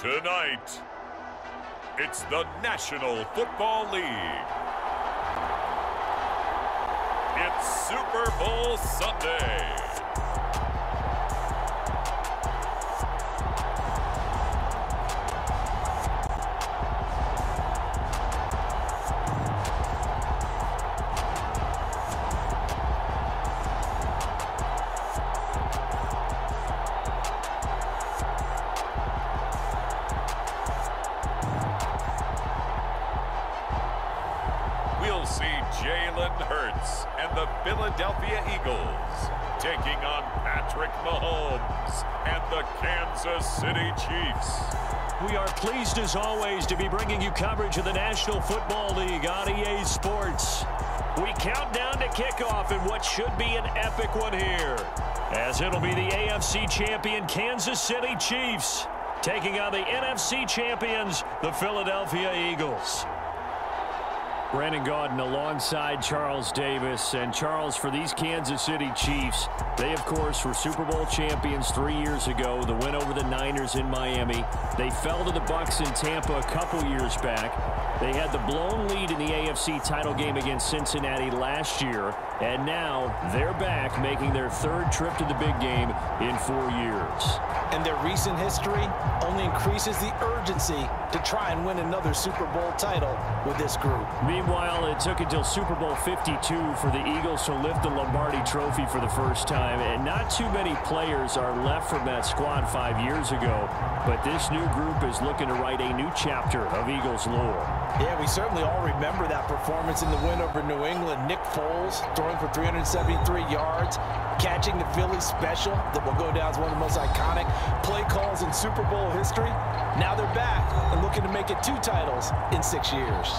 Tonight, it's the National Football League. It's Super Bowl Sunday. We'll see Jalen Hurts and the Philadelphia Eagles taking on Patrick Mahomes and the Kansas City Chiefs. We are pleased as always to be bringing you coverage of the National Football League on EA Sports. We count down to kickoff in what should be an epic one here, as it'll be the AFC champion Kansas City Chiefs taking on the NFC champions, the Philadelphia Eagles. Brandon Gaudin alongside Charles Davis. And Charles, for these Kansas City Chiefs, they, of course, were Super Bowl champions 3 years ago. The win over the Niners in Miami. They fell to the Bucs in Tampa a couple years back. They had the blown lead in the AFC title game against Cincinnati last year. And now they're back, making their third trip to the big game in 4 years. And their recent history only increases the urgency to try and win another Super Bowl title with this group. Meanwhile, it took until Super Bowl 52 for the Eagles to lift the Lombardi Trophy for the first time. And not too many players are left from that squad 5 years ago. But this new group is looking to write a new chapter of Eagles lore. Yeah, we certainly all remember that performance in the win over New England. Nick Foles throwing for 373 yards, catching the Philly special that will go down as one of the most iconic play calls in Super Bowl history. Now they're back and looking to make it 2 titles in 6 years.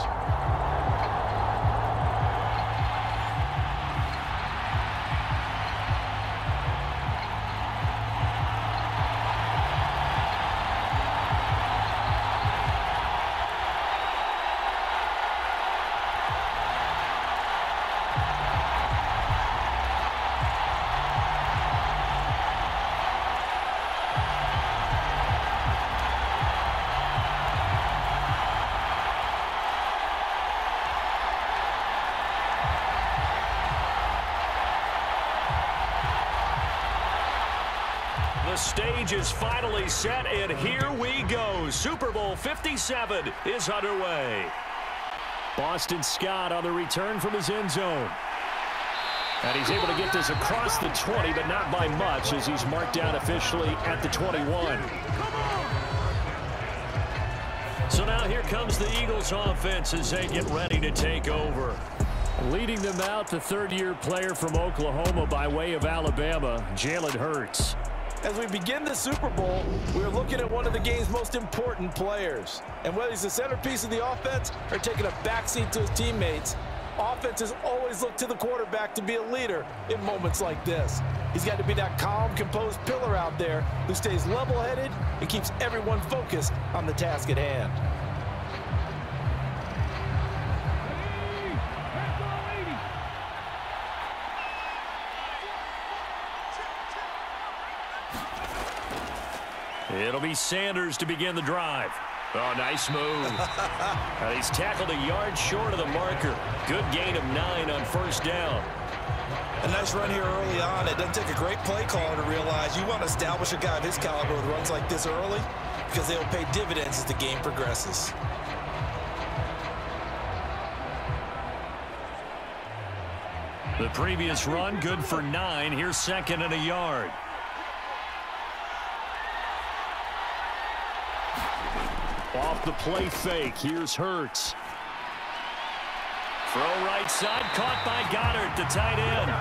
The stage is finally set, and here we go. Super Bowl 57 is underway. Boston Scott on the return from his end zone. And he's able to get this across the 20, but not by much, as he's marked down officially at the 21. So now here comes the Eagles offense as they get ready to take over. Leading them out, the third-year player from Oklahoma by way of Alabama, Jalen Hurts. As we begin the Super Bowl, we're looking at one of the game's most important players. And whether he's the centerpiece of the offense or taking a backseat to his teammates, offenses always look to the quarterback to be a leader in moments like this. He's got to be that calm, composed pillar out there who stays level-headed and keeps everyone focused on the task at hand. It'll be Sanders to begin the drive. Oh, nice move. He's tackled a yard short of the marker. Good gain of 9 on first down. A nice run here early on. It doesn't take a great play caller to realize you want to establish a guy of his caliber with runs like this early, because they'll pay dividends as the game progresses. The previous run good for 9. Here's second and a yard. Off the play fake, here's Hurts. Throw right side, caught by Goddard, the tight end.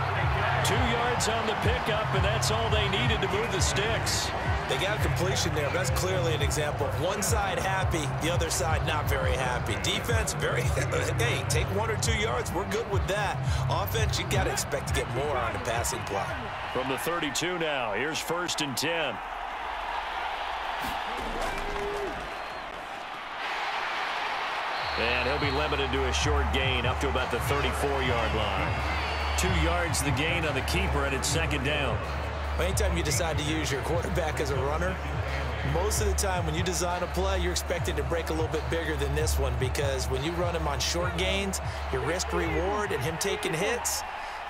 2 yards on the pickup, and that's all they needed to move the sticks. They got a completion there, but that's clearly an example of one side happy, the other side not very happy. Defense, very, hey, take 1 or 2 yards, we're good with that. Offense, you got to expect to get more on the passing play. From the 32 now, here's 1st and 10. And he'll be limited to a short gain up to about the 34-yard line. 2 yards the gain on the keeper, and it's second down. Anytime you decide to use your quarterback as a runner, Most of the time when you design a play, you're expected to break a little bit bigger than this one, because when you run him on short gains, your risk reward and him taking hits,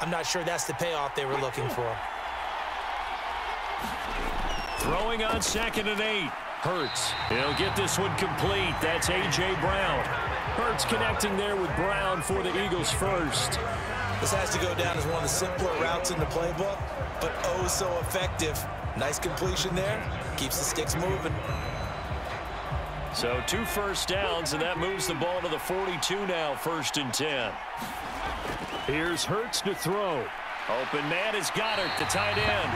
I'm not sure that's the payoff they were looking for. Throwing on 2nd and 8. Hurts. He'll get this one complete. That's A.J. Brown. Hurts connecting there with Brown for the Eagles first. This has to go down as one of the simpler routes in the playbook, but oh so effective. Nice completion there. Keeps the sticks moving. So 2 first downs, and that moves the ball to the 42 now, 1st and 10. Here's Hurts to throw. Open man is Goddard, the tight end.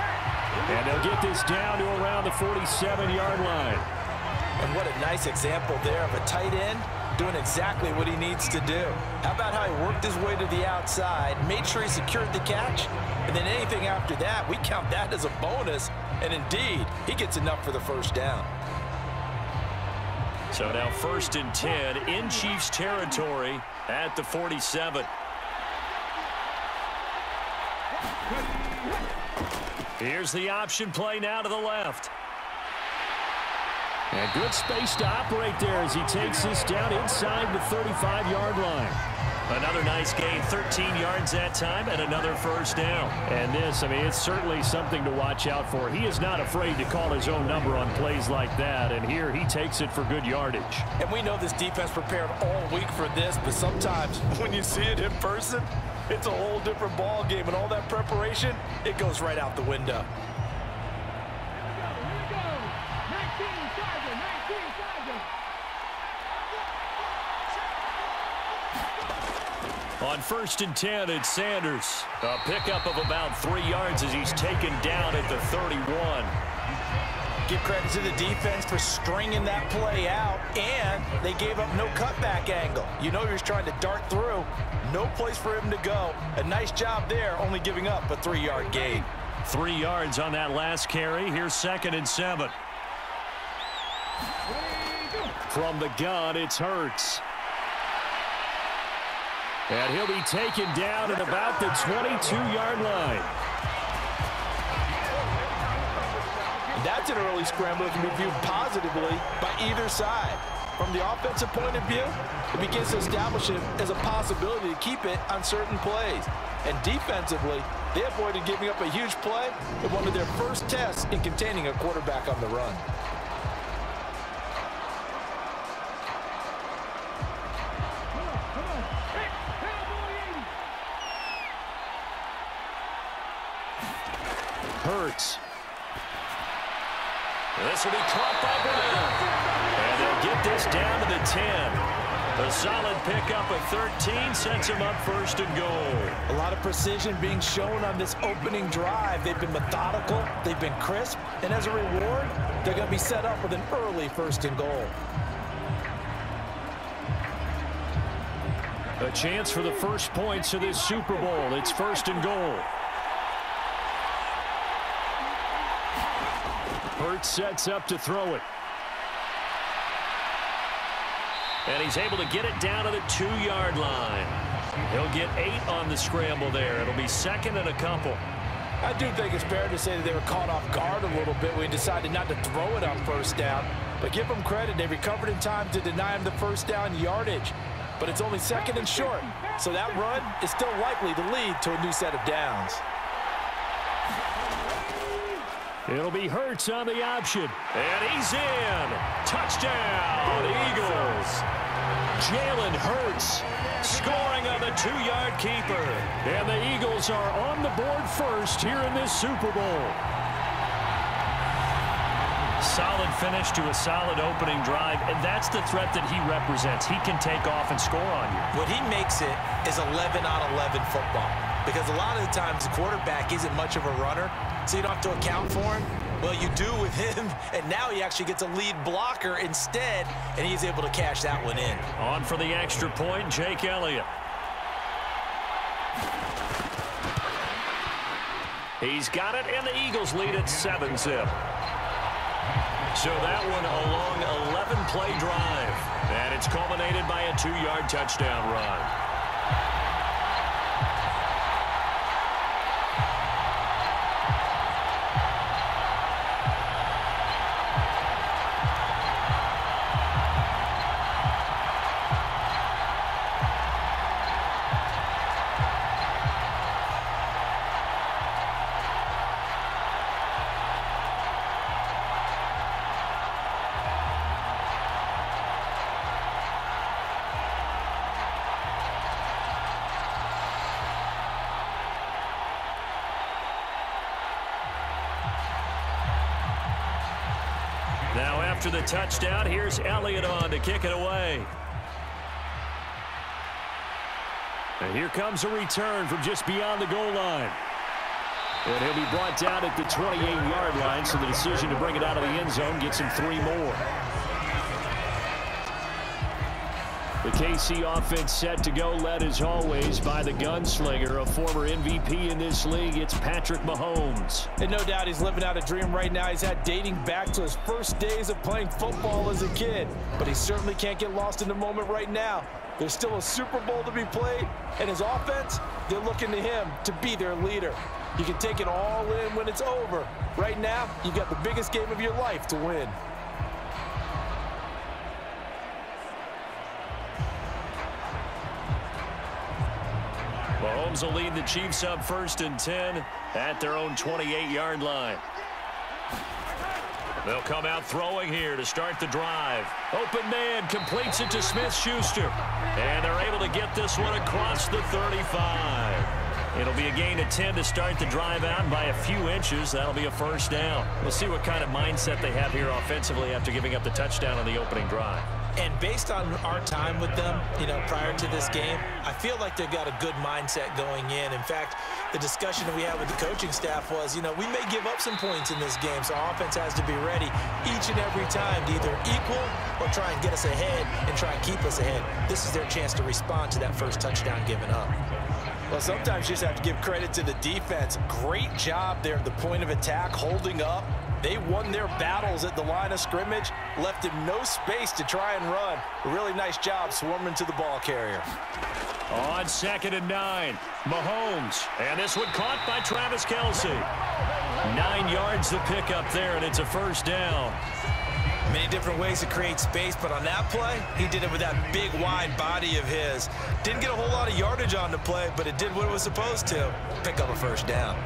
And they'll get this down to around the 47-yard line. And what a nice example there of a tight end doing exactly what he needs to do. How about how he worked his way to the outside, made sure he secured the catch, and then anything after that, we count that as a bonus. And indeed, he gets enough for the first down. So now 1st and 10 in Chiefs territory at the 47. Here's the option play now to the left. And good space to operate there as he takes this down inside the 35-yard line. Another nice gain, 13 yards that time, and another first down. And this, I mean, it's certainly something to watch out for. He is not afraid to call his own number on plays like that, and here he takes it for good yardage. And we know this defense prepared all week for this, but sometimes when you see it in person, it's a whole different ball game, and all that preparation, it goes right out the window. On 1st and 10, it's Sanders. A pickup of about 3 yards as he's taken down at the 31. Give credit to the defense for stringing that play out, and they gave up no cutback angle. You know he was trying to dart through. No place for him to go. A nice job there, only giving up a 3-yard gain. 3 yards on that last carry. Here's 2nd and 7. From the gun, it's Hurts. And he'll be taken down at about the 22-yard line. That's an early scramble that can be viewed positively by either side. From the offensive point of view, it begins to establish it as a possibility to keep it on certain plays. And defensively, they avoided giving up a huge play in one of their first tests in containing a quarterback on the run. Hurts. This will be caught by Brown. And they'll get this down to the 10. A solid pickup of 13 sets him up 1st and goal. A lot of precision being shown on this opening drive. They've been methodical, they've been crisp, and as a reward, they're going to be set up with an early 1st and goal. A chance for the first points of this Super Bowl. It's 1st and goal. Hurts sets up to throw it. And he's able to get it down to the 2-yard line. He'll get 8 on the scramble there. It'll be 2nd and a couple. I do think it's fair to say that they were caught off guard a little bit when he decided not to throw it on 1st down. But give them credit, they recovered in time to deny him the 1st down yardage. But it's only 2nd and short, so that run is still likely to lead to a new set of downs. It'll be Hurts on the option. And he's in. Touchdown, Eagles. Jalen Hurts scoring on the 2-yard keeper. And the Eagles are on the board first here in this Super Bowl. Solid finish to a solid opening drive, and that's the threat that he represents. He can take off and score on you. What he makes it is 11-on-11 football, because a lot of the times the quarterback isn't much of a runner, so you don't have to account for him. Well, you do with him, and now he actually gets a lead blocker instead, and he's able to cash that one in. On for the extra point, Jake Elliott. He's got it, and the Eagles lead at 7-zip. So that one a long 11-play drive, and it's culminated by a 2-yard touchdown run. Now after the touchdown, here's Elliott on to kick it away. And here comes a return from just beyond the goal line. And he'll be brought down at the 28-yard line, so the decision to bring it out of the end zone gets him 3 more. The KC offense set to go, led as always by the gunslinger, a former MVP in this league. It's Patrick Mahomes. And no doubt he's living out a dream right now. He's had dating back to his first days of playing football as a kid. But he certainly can't get lost in the moment right now. There's still a Super Bowl to be played, and his offense, they're looking to him to be their leader. You can take it all in when it's over. Right now, you've got the biggest game of your life to win. Mahomes will lead the Chiefs up 1st and 10 at their own 28-yard line. They'll come out throwing here to start the drive. Open man completes it to Smith-Schuster. And they're able to get this one across the 35. It'll be a gain of 10 to start the drive out by a few inches. That'll be a 1st down. We'll see what kind of mindset they have here offensively after giving up the touchdown on the opening drive. And based on our time with them, prior to this game, I feel like they've got a good mindset going in. In fact, the discussion that we had with the coaching staff was, we may give up some points in this game, so offense has to be ready each and every time to either equal or try and get us ahead and try and keep us ahead. This is their chance to respond to that first touchdown given up. Well, sometimes you just have to give credit to the defense. Great job there at the point of attack, holding up. They won their battles at the line of scrimmage, left him no space to try and run. A really nice job swarming to the ball carrier. On 2nd and 9, Mahomes. And this one caught by Travis Kelce. 9 yards to pick up there, and it's a 1st down. Many different ways to create space, but on that play, he did it with that big, wide body of his. Didn't get a whole lot of yardage on the play, but it did what it was supposed to. Pick up a 1st down.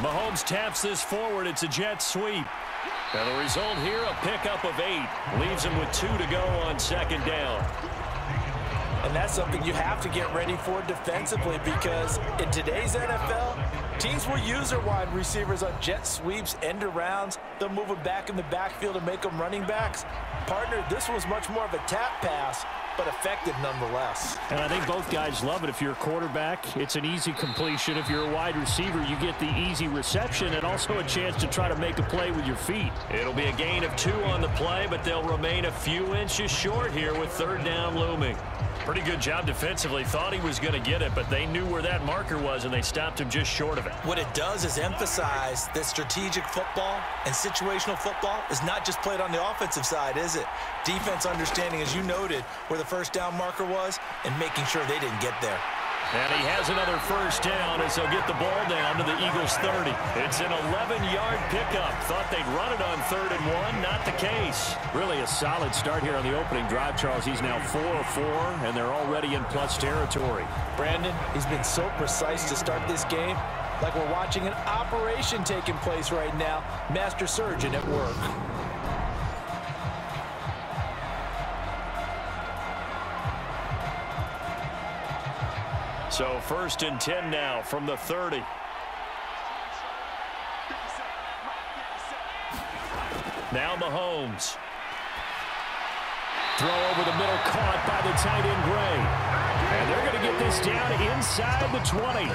Mahomes taps this forward. It's a jet sweep. And the result here, a pickup of 8. Leaves him with 2 to go on 2nd down. And that's something you have to get ready for defensively, because in today's NFL, teams will use their wide receivers on jet sweeps, end arounds. They'll move them back in the backfield and make them running backs. Partner, this was much more of a tap pass, but effective nonetheless. And I think both guys love it. If you're a quarterback, it's an easy completion. If you're a wide receiver, you get the easy reception and also a chance to try to make a play with your feet. It'll be a gain of 2 on the play, but they'll remain a few inches short here with 3rd down looming. Pretty good job defensively. Thought he was going to get it, but they knew where that marker was, and they stopped him just short of it. What it does is emphasize that strategic football and situational football is not just played on the offensive side, is it? Defense understanding, as you noted, where the 1st down marker was and making sure they didn't get there. And he has another 1st down as they'll get the ball down to the Eagles' 30. It's an 11-yard pickup. Thought they'd run it on 3rd and 1. Not the case. Really a solid start here on the opening drive, Charles. He's now 4 of 4, and they're already in plus territory. Brandon, he's been so precise to start this game, like we're watching an operation taking place right now. Master surgeon at work. So 1st and 10 now from the 30. Now Mahomes. Throw over the middle, caught by the tight end Gray. And they're going to get this down inside the 20.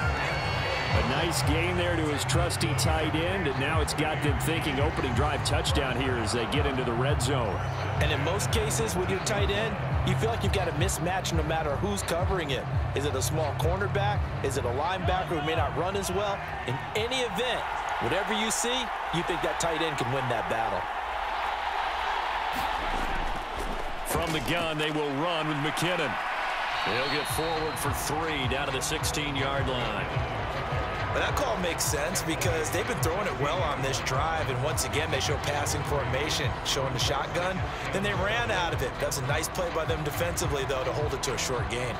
A nice gain there to his trusty tight end, and now it's got them thinking opening drive touchdown here as they get into the red zone. And in most cases with your tight end, you feel like you've got a mismatch no matter who's covering it. Is it a small cornerback? Is it a linebacker who may not run as well? In any event, whatever you see, you think that tight end can win that battle. From the gun, they will run with McKinnon. They'll get forward for 3 down to the 16-yard line. But that call makes sense because they've been throwing it well on this drive, and once again they show passing formation, showing the shotgun. Then they ran out of it. That's a nice play by them defensively, though, to hold it to a short gain.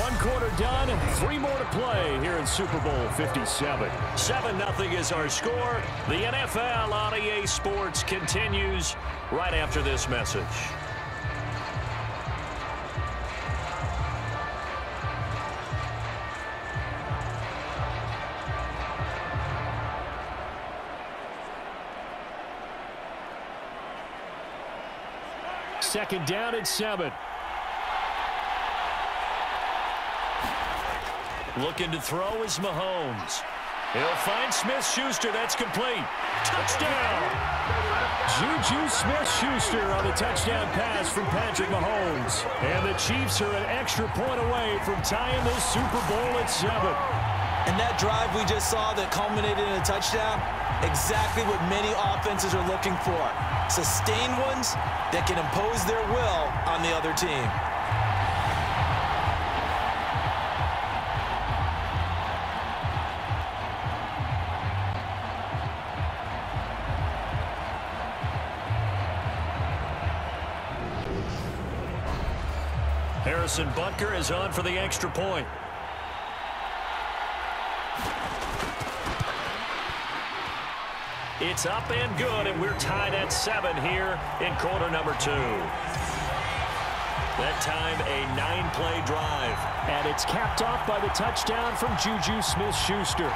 One quarter done, 3 more to play here in Super Bowl 57. 7-0 is our score. The NFL on EA Sports continues right after this message. Second down and 7. Looking to throw is Mahomes. He'll find Smith-Schuster. That's complete. Touchdown! Juju Smith-Schuster on the touchdown pass from Patrick Mahomes. And the Chiefs are an extra point away from tying this Super Bowl at 7. And that drive we just saw that culminated in a touchdown, exactly what many offenses are looking for. Sustained ones that can impose their will on the other team. Harrison Butker is on for the extra point. It's up and good, and we're tied at 7 here in quarter number 2. That time, a 9-play drive. And it's capped off by the touchdown from Juju Smith-Schuster.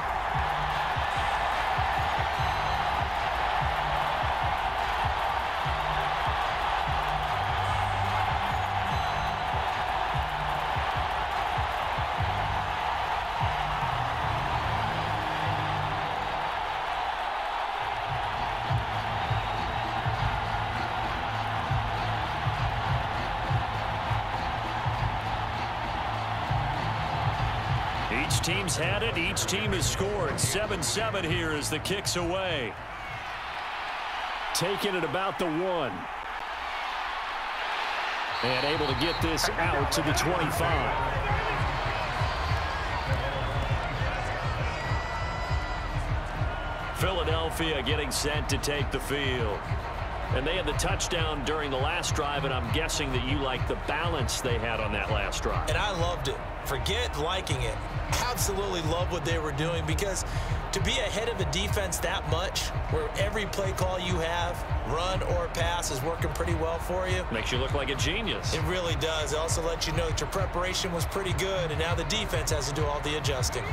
Each team's had it. Each team has scored. 7-7 here as the kick's away. Taking it about the 1. And able to get this out to the 25. Philadelphia getting set to take the field. And they had the touchdown during the last drive, and I'm guessing that you like the balance they had on that last drive. And I loved it. Forget liking it. Absolutely love what they were doing, because to be ahead of a defense that much, where every play call you have, run or pass, is working pretty well for you. Makes you look like a genius. It really does. It also lets you know that your preparation was pretty good, and now the defense has to do all the adjusting.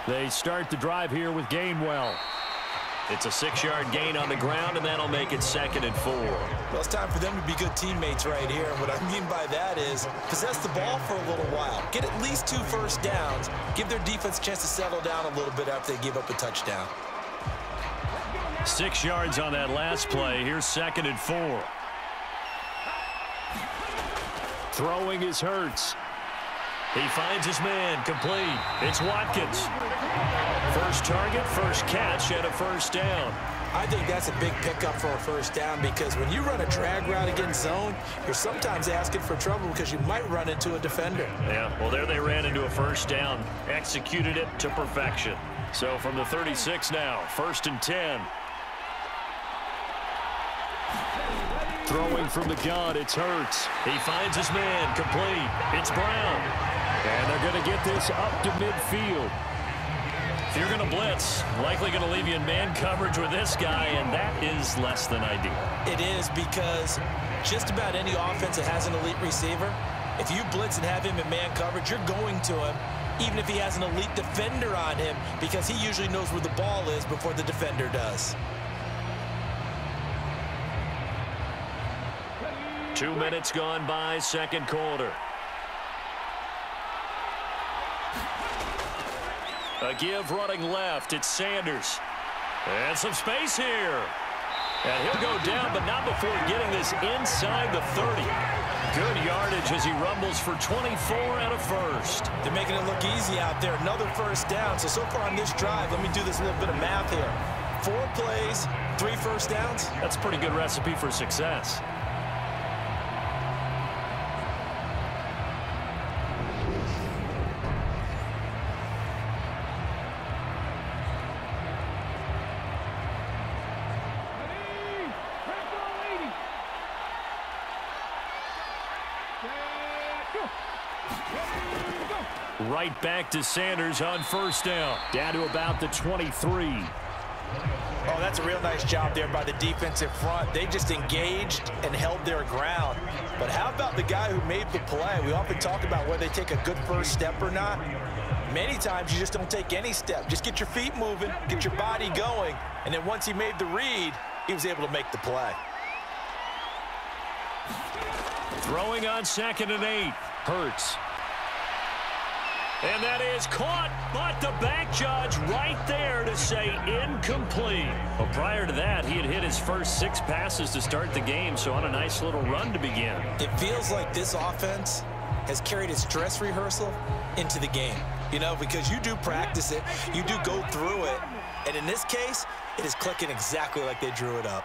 They start the drive here with Gainwell. It's a 6-yard gain on the ground, and that'll make it 2nd and 4. Well, it's time for them to be good teammates right here. And what I mean by that is possess the ball for a little while. Get at least 2 first downs. Give their defense a chance to settle down a little bit after they give up a touchdown. 6 yards on that last play. Here's 2nd and 4. Throwing is Hurts. He finds his man, complete. It's Watkins. First target, first catch, and a first down. I think that's a big pickup for a first down, because when you run a drag route against zone, you're sometimes asking for trouble because you might run into a defender. Yeah, well, there they ran into a first down. Executed it to perfection. So from the 36 now, 1st and 10. Throwing from the gun, it's Hurts. He finds his man, complete. It's Brown. And they're going to get this up to midfield. If you're going to blitz, likely going to leave you in man coverage with this guy, and that is less than ideal. It is, because just about any offense that has an elite receiver, if you blitz and have him in man coverage, you're going to him, even if he has an elite defender on him, because he usually knows where the ball is before the defender does. 2 minutes gone by, 2nd quarter. A give running left. It's Sanders. And some space here. And he'll go down, but not before getting this inside the 30. Good yardage as he rumbles for 24 and a first. They're making it look easy out there. Another first down. So far on this drive, let me do this little bit of math here. 4 plays, 3 first downs. That's a pretty good recipe for success. Right back to Sanders on first down. Down to about the 23. Oh, that's a real nice job there by the defensive front. They just engaged and held their ground. But how about the guy who made the play? We often talk about whether they take a good first step or not. Many times you just don't take any step. Just get your feet moving, get your body going, and then once he made the read, he was able to make the play. Throwing on 2nd and 8. Hurts. And that is caught, but the back judge right there to say incomplete. Well, prior to that, he had hit his first 6 passes to start the game, so on a nice little run to begin. It feels like this offense has carried its dress rehearsal into the game. You know, because you do practice it, you do go through it, and in this case, it is clicking exactly like they drew it up.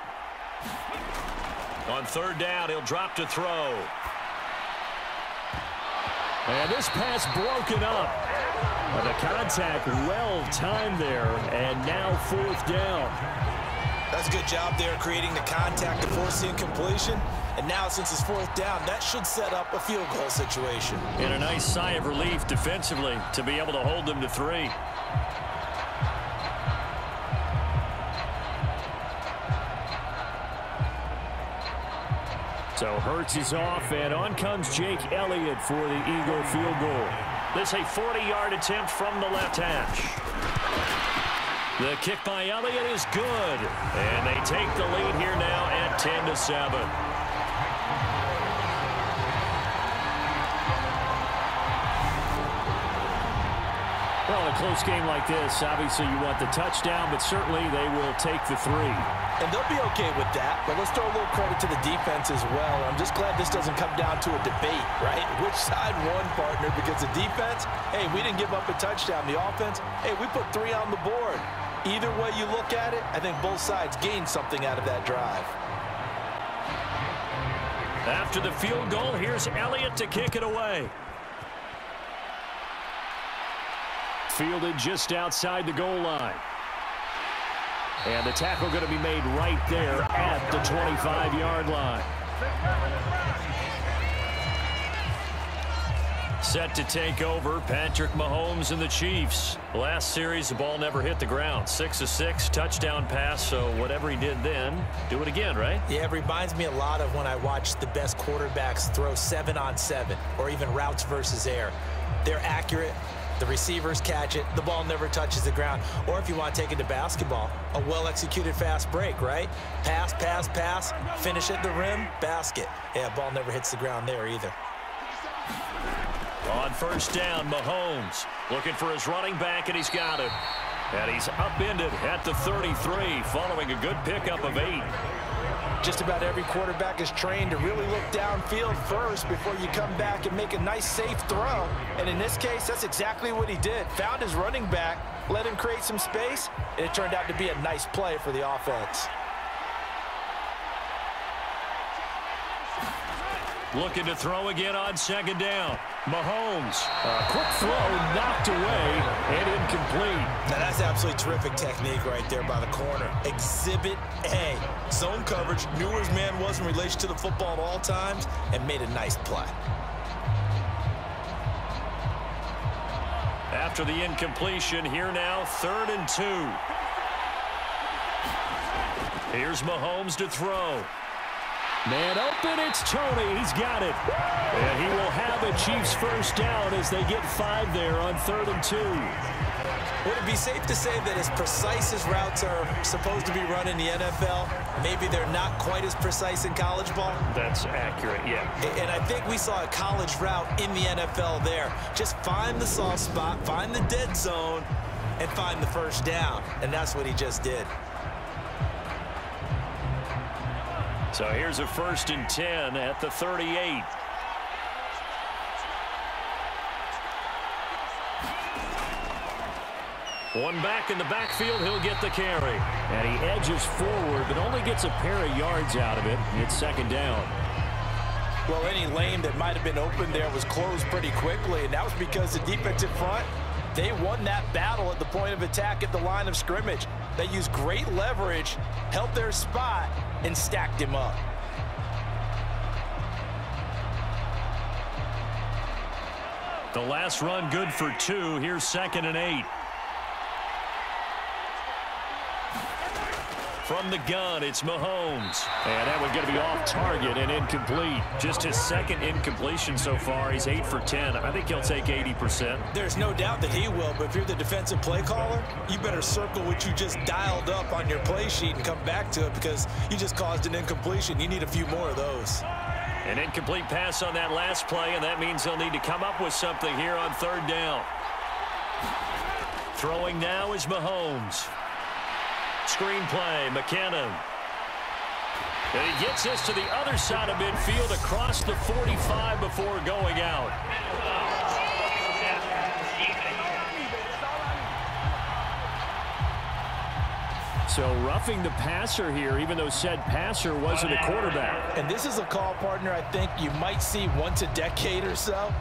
On 3rd down, he'll drop to throw. And this pass broken up. The contact well timed there, and now 4th down. That's a good job there creating the contact to force the incompletion. And now since it's 4th down, that should set up a field goal situation. And a nice sigh of relief defensively to be able to hold them to 3. So Hurts is off, and on comes Jake Elliott for the Eagle field goal. This a 40-yard attempt from the left hash. The kick by Elliott is good, and they take the lead here now at 10-7. Well, in a close game like this, obviously you want the touchdown, but certainly they will take the 3. And they'll be okay with that, but let's throw a little credit to the defense as well. I'm just glad this doesn't come down to a debate, right? Which side won, partner? Because the defense, hey, we didn't give up a touchdown. The offense, hey, we put 3 on the board. Either way you look at it, I think both sides gained something out of that drive. After the field goal, here's Elliott to kick it away. Fielded just outside the goal line. And the tackle going to be made right there at the 25-yard line. Set to take over, Patrick Mahomes and the Chiefs. Last series, the ball never hit the ground. 6 of 6, touchdown pass, so whatever he did then, do it again, right? Yeah, it reminds me a lot of when I watched the best quarterbacks throw 7-on-7 or even routes versus air. They're accurate. The receivers catch it. The ball never touches the ground. Or if you want to take it to basketball, a well-executed fast break, right? Pass, pass, pass, finish at the rim, basket. Yeah, ball never hits the ground there either. On first down, Mahomes looking for his running back, and he's got it. And he's upended at the 33 following a good pickup of 8. Just about every quarterback is trained to really look downfield first before you come back and make a nice, safe throw. And in this case, that's exactly what he did. Found his running back, let him create some space, and it turned out to be a nice play for the offense. Looking to throw again on 2nd down. Mahomes, a quick throw knocked away and incomplete. Now that's absolutely terrific technique right there by the corner. Exhibit A. Zone coverage, knew where his man was in relation to the football at all times, and made a nice play. After the incompletion, here now, 3rd and 2. Here's Mahomes to throw. Man open, it's Tony. He's got it. And he will have a Chiefs first down as they get 5 there on 3rd and 2. Would it be safe to say that as precise as routes are supposed to be run in the NFL, maybe they're not quite as precise in college ball? That's accurate, yeah. And I think we saw a college route in the NFL there. Just find the soft spot, find the dead zone, and find the first down. And that's what he just did. So here's a 1st and 10 at the 38. One back in the backfield, he'll get the carry. And he edges forward, but only gets a pair of yards out of it. It's 2nd down. Well, any lane that might have been open there was closed pretty quickly, and that was because the defensive front, they won that battle at the point of attack at the line of scrimmage. They used great leverage, held their spot, and stacked him up. The last run good for 2. Here's 2nd and 8. From the gun, it's Mahomes. And that one's going to be off target and incomplete. Just his 2nd incompletion so far. He's 8 for 10. I think he'll take 80%. There's no doubt that he will, but if you're the defensive play caller, you better circle what you just dialed up on your play sheet and come back to it because you just caused an incompletion. You need a few more of those. An incomplete pass on that last play, and that means they'll need to come up with something here on 3rd down. Throwing now is Mahomes. Screen play, McKinnon. And he gets this to the other side of midfield across the 45 before going out. So roughing the passer here, even though said passer wasn't a quarterback. And this is a call, partner, I think you might see once a decade or so.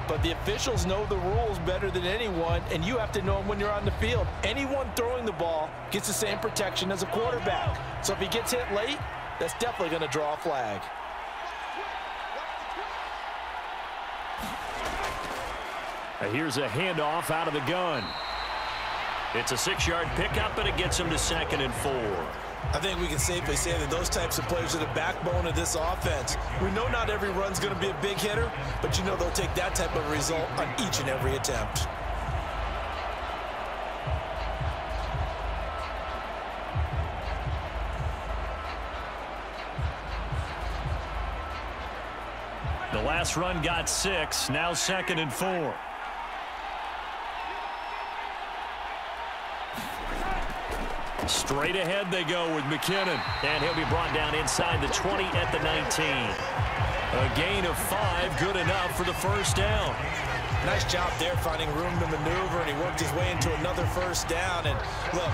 But the officials know the rules better than anyone, and you have to know them when you're on the field. Anyone throwing the ball gets the same protection as a quarterback. So if he gets hit late, that's definitely going to draw a flag. Here's a handoff out of the gun. It's a 6-yard pickup, and it gets him to 2nd and 4. I think we can safely say that those types of players are the backbone of this offense. We know not every run's going to be a big hitter, but you know they'll take that type of result on each and every attempt. The last run got 6, now 2nd and 4. Straight ahead they go with McKinnon. And he'll be brought down inside the 20 at the 19. A gain of 5, good enough for the 1st down. Nice job there finding room to maneuver, and he worked his way into another 1st down. And look,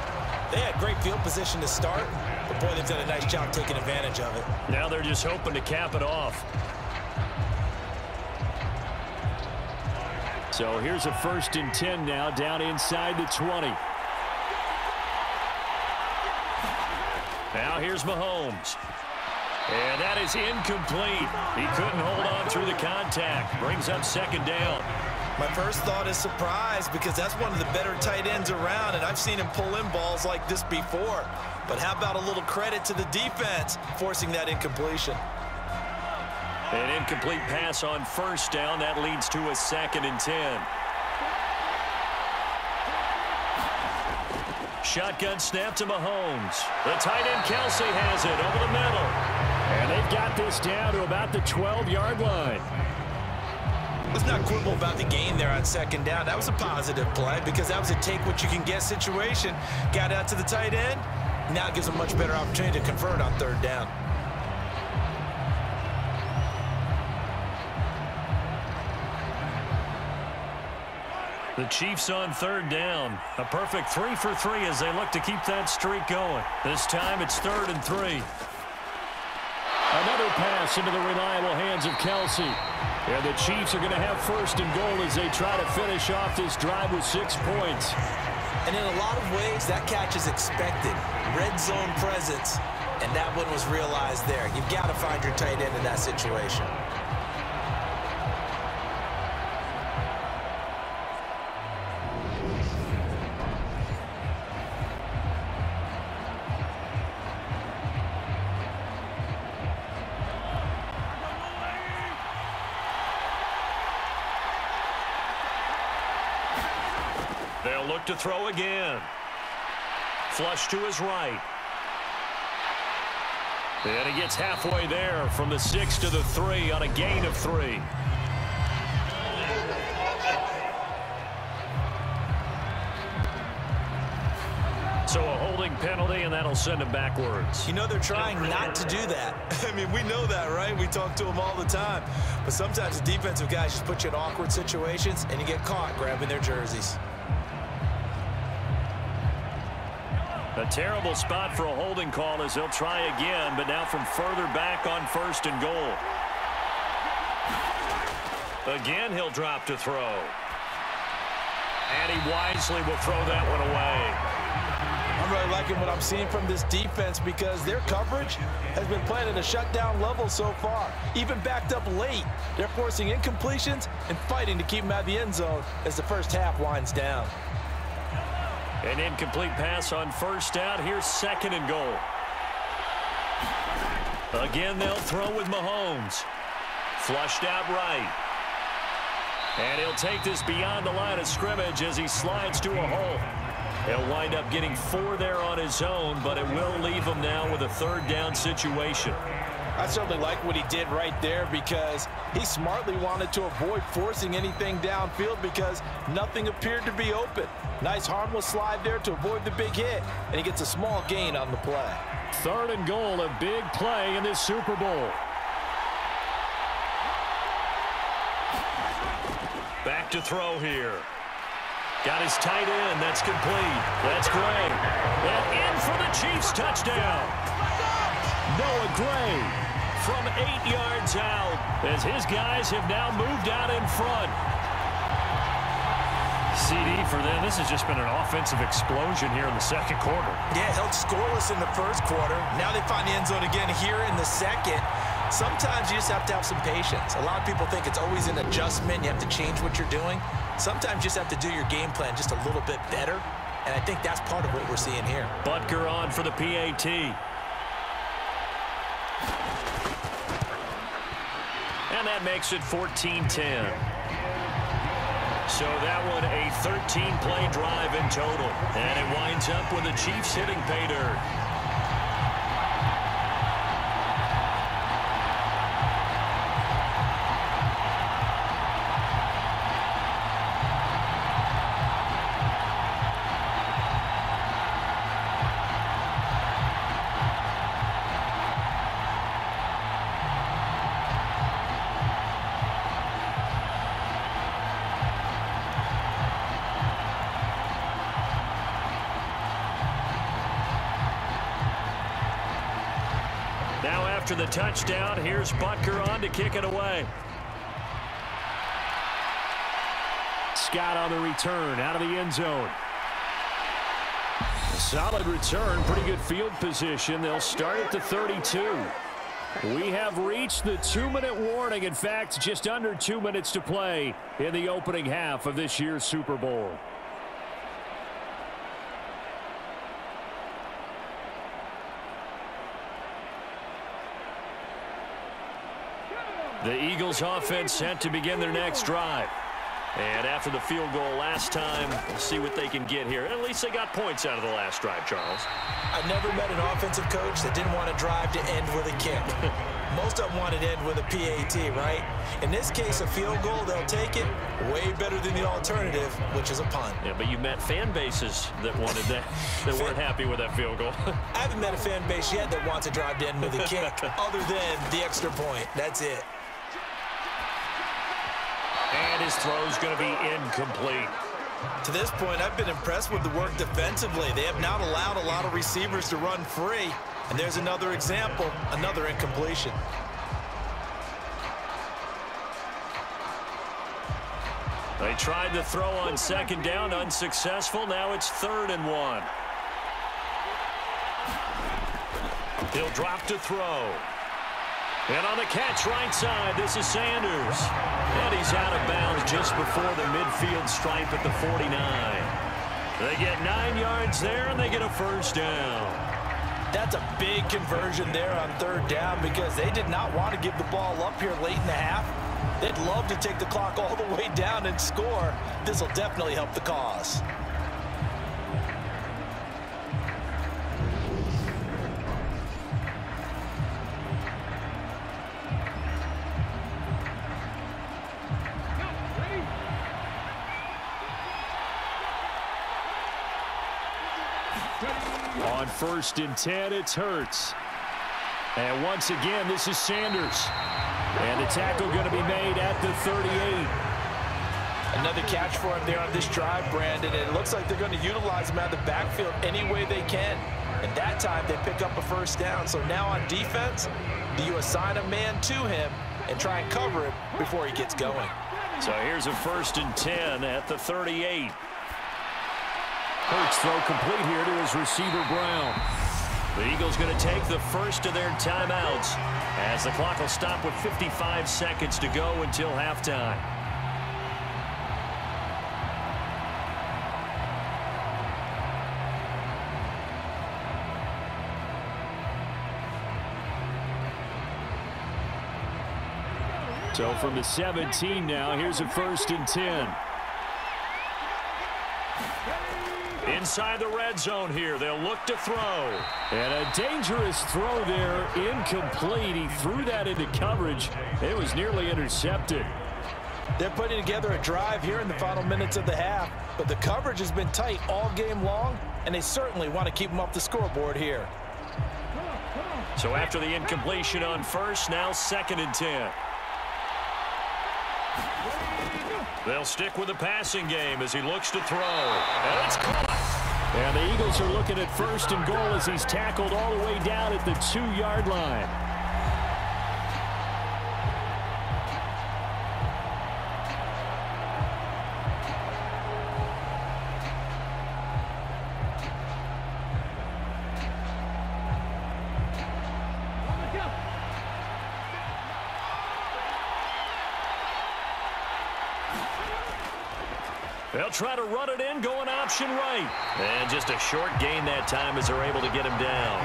they had great field position to start, but boy, they've done a nice job taking advantage of it. Now they're just hoping to cap it off. So here's a 1st and 10 now down inside the 20. Now here's Mahomes. And that is incomplete. He couldn't hold on through the contact. Brings up 2nd down. My first thought is surprise because that's one of the better tight ends around, and I've seen him pull in balls like this before. But how about a little credit to the defense forcing that incompletion? An incomplete pass on 1st down. That leads to a 2nd and 10. Shotgun snap to Mahomes. The tight end Kelsey has it over the middle. And they've got this down to about the 12-yard line. Let's not quibble about the gain there on 2nd down. That was a positive play because that was a take-what-you-can-get situation. Got out to the tight end. Now it gives them a much better opportunity to convert on 3rd down. The Chiefs on 3rd down. A perfect 3 for 3 as they look to keep that streak going. This time it's 3rd and 3. Another pass into the reliable hands of Kelsey. And the Chiefs are going to have 1st and goal as they try to finish off this drive with 6 points. And in a lot of ways, that catch is expected. Red zone presence. And that one was realized there. You've got to find your tight end in that situation. They'll look to throw again. Flush to his right. And he gets halfway there from the 6 to the 3 on a gain of 3. So a holding penalty, and that'll send him backwards. You know they're trying not to do that. I mean, we know that, right? We talk to them all the time. But sometimes the defensive guys just put you in awkward situations, and you get caught grabbing their jerseys. A terrible spot for a holding call as they'll try again, but now from further back on 1st and goal. Again, he'll drop to throw. And he wisely will throw that one away. On really liking what I'm seeing from this defense because their coverage has been playing at a shutdown level so far. Even backed up late, they're forcing incompletions and fighting to keep them out of the end zone as the first half winds down. An incomplete pass on first down. Here's 2nd and goal. Again, they'll throw with Mahomes. Flushed out right. And he'll take this beyond the line of scrimmage as he slides to a hole. He'll wind up getting 4 there on his own, but it will leave him now with a 3rd down situation. I certainly like what he did right there because he smartly wanted to avoid forcing anything downfield because nothing appeared to be open. Nice harmless slide there to avoid the big hit, and he gets a small gain on the play. 3rd and goal, a big play in this Super Bowl. Back to throw here. Got his tight end. That's complete. That's Gray. And in for the Chiefs touchdown. Noah Gray from 8 yards out as his guys have now moved out in front. CD for them. This has just been an offensive explosion here in the 2nd quarter. Yeah, held scoreless in the 1st quarter. Now they find the end zone again here in the 2nd. Sometimes you just have to have some patience. A lot of people think it's always an adjustment. You have to change what you're doing. Sometimes you just have to do your game plan just a little bit better. And I think that's part of what we're seeing here. Butker on for the PAT. And that makes it 14-10. So that one a 13-play drive in total. And it winds up with the Chiefs hitting pay dirt. Now after the touchdown, here's Butker on to kick it away. Scott on the return out of the end zone. Solid return, pretty good field position. They'll start at the 32. We have reached the 2-minute warning. In fact, just under 2 minutes to play in the opening half of this year's Super Bowl. The Eagles offense set to begin their next drive. And after the field goal last time, we'll see what they can get here. At least they got points out of the last drive, Charles. I've never met an offensive coach that didn't want to drive to end with a kick. Most of them wanted to end with a PAT, right? In this case, a field goal, they'll take it. Way better than the alternative, which is a punt. Yeah, but you met fan bases that wanted that, that weren't happy with that field goal. I haven't met a fan base yet that wants to drive to end with a kick, other than the extra point. That's it. And his throw's going to be incomplete. To this point, I've been impressed with the work defensively. They have not allowed a lot of receivers to run free. And there's another example, another incompletion. They tried to throw on 2nd down, unsuccessful. Now it's 3rd and 1. He'll drop to throw. And on the catch right side, this is Sanders. And he's out of bounds just before the midfield stripe at the 49. They get 9 yards there, and they get a 1st down. That's a big conversion there on 3rd down because they did not want to give the ball up here late in the half. They'd love to take the clock all the way down and score. This will definitely help the cause. On 1st and 10, it's Hurts. And once again, this is Sanders. And the tackle going to be made at the 38. Another catch for him there on this drive, Brandon. And it looks like they're going to utilize him out of the backfield any way they can. And that time, they pick up a 1st down. So now on defense, do you assign a man to him and try and cover him before he gets going? So here's a 1st and 10 at the 38. Hurts throw complete here to his receiver, Brown. The Eagles going to take the first of their timeouts as the clock will stop with 55 seconds to go until halftime. So from the 17 now, here's a 1st and 10. Inside the red zone here, they'll look to throw. And a dangerous throw there, incomplete. He threw that into coverage. It was nearly intercepted. They're putting together a drive here in the final minutes of the half, but the coverage has been tight all game long, and they certainly want to keep them up the scoreboard here. So after the incompletion on first, now 2nd and 10. They'll stick with the passing game as he looks to throw. And it's caught. And the Eagles are looking at 1st and goal as he's tackled all the way down at the 2-yard line. They'll try to run it in, going option right. And just a short gain that time as they're able to get him down.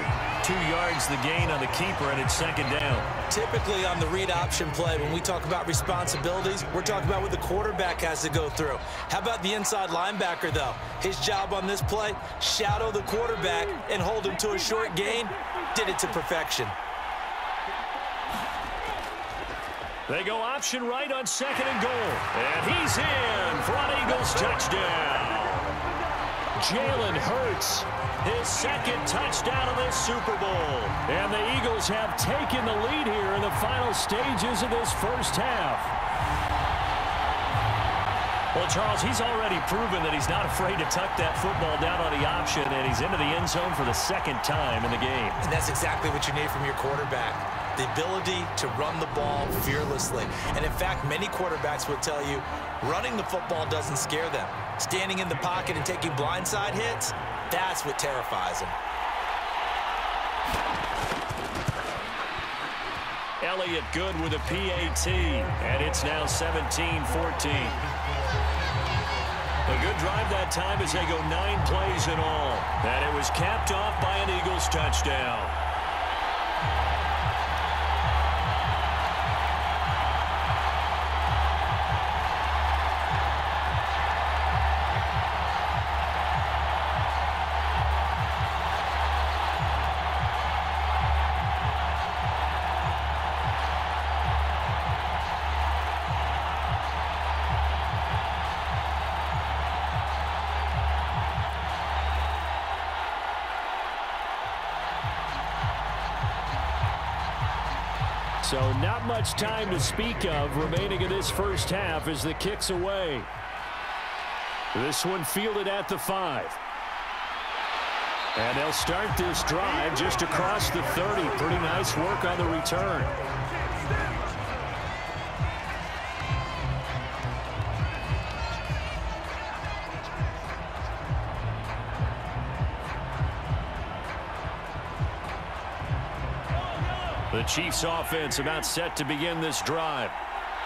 2 yards the gain on the keeper, and it's 2nd down. Typically on the read option play, when we talk about responsibilities, we're talking about what the quarterback has to go through. How about the inside linebacker, though? His job on this play, shadow the quarterback and hold him to a short gain. Did it to perfection. They go option right on 2nd and goal. And he's in for an Eagles touchdown. Jalen Hurts, his 2nd touchdown of this Super Bowl. And the Eagles have taken the lead here in the final stages of this first half. Well, Charles, he's already proven that he's not afraid to tuck that football down on the option, and he's into the end zone for the 2nd time in the game. And that's exactly what you need from your quarterback. The ability to run the ball fearlessly. And in fact, many quarterbacks will tell you running the football doesn't scare them. Standing in the pocket and taking blindside hits, that's what terrifies them. Elliott good with a PAT, and it's now 17-14. A good drive that time as they go 9 plays in all. And it was capped off by an Eagles touchdown. So not much time to speak of remaining in this first half as the kick's away. This one fielded at the 5. And they'll start this drive just across the 30. Pretty nice work on the return. The Chiefs offense about set to begin this drive.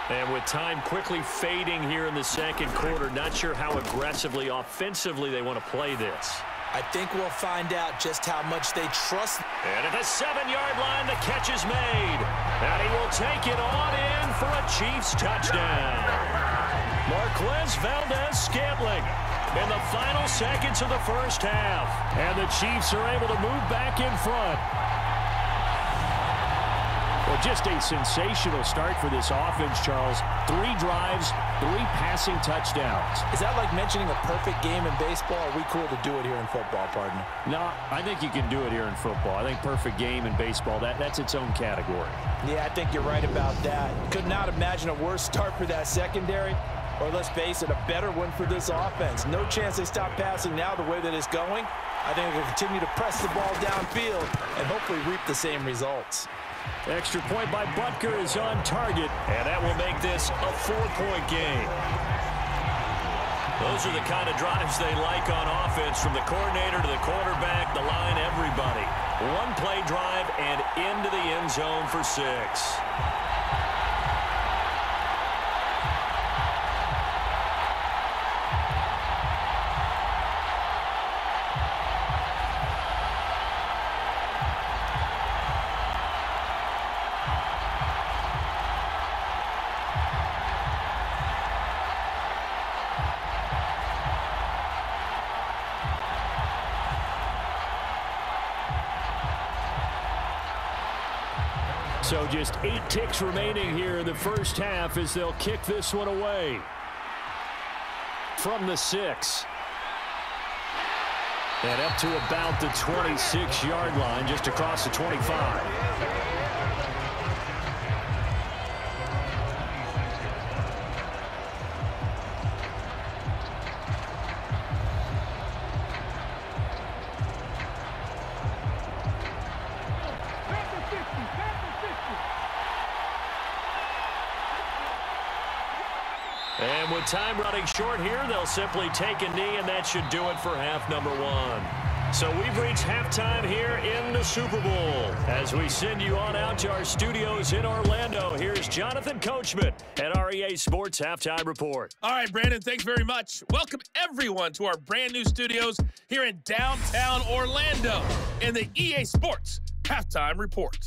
And with time quickly fading here in the 2nd quarter, not sure how aggressively, offensively they want to play this. I think we'll find out just how much they trust. And at the 7-yard line, the catch is made. And he will take it on in for a Chiefs touchdown. Marquez Valdez-Scantling in the final seconds of the first half. And the Chiefs are able to move back in front. Well, just a sensational start for this offense, Charles. 3 drives, 3 passing touchdowns. Is that like mentioning a perfect game in baseball? Or are we cool to do it here in football, partner? No, I think you can do it here in football. I think perfect game in baseball, that's its own category. Yeah, I think you're right about that. Could not imagine a worse start for that secondary. Or let's face it, a better one for this offense. No chance they stop passing now the way that it's going. I think they'll continue to press the ball downfield and hopefully reap the same results. Extra point by Butker is on target, and that will make this a 4-point game. Those are the kind of drives they like on offense, from the coordinator to the quarterback, the line, everybody. One play drive and into the end zone for 6. So just 8 ticks remaining here in the first half as they'll kick this one away from the 6. And up to about the 26-yard line, just across the 25. And with time running short here, they'll simply take a knee, and that should do it for half number 1. So we've reached halftime here in the Super Bowl. As we send you on out to our studios in Orlando, here's Jonathan Coachman at REA Sports Halftime Report. All right, Brandon, thanks very much. Welcome, everyone, to our brand-new studios here in downtown Orlando in the EA Sports Halftime Report.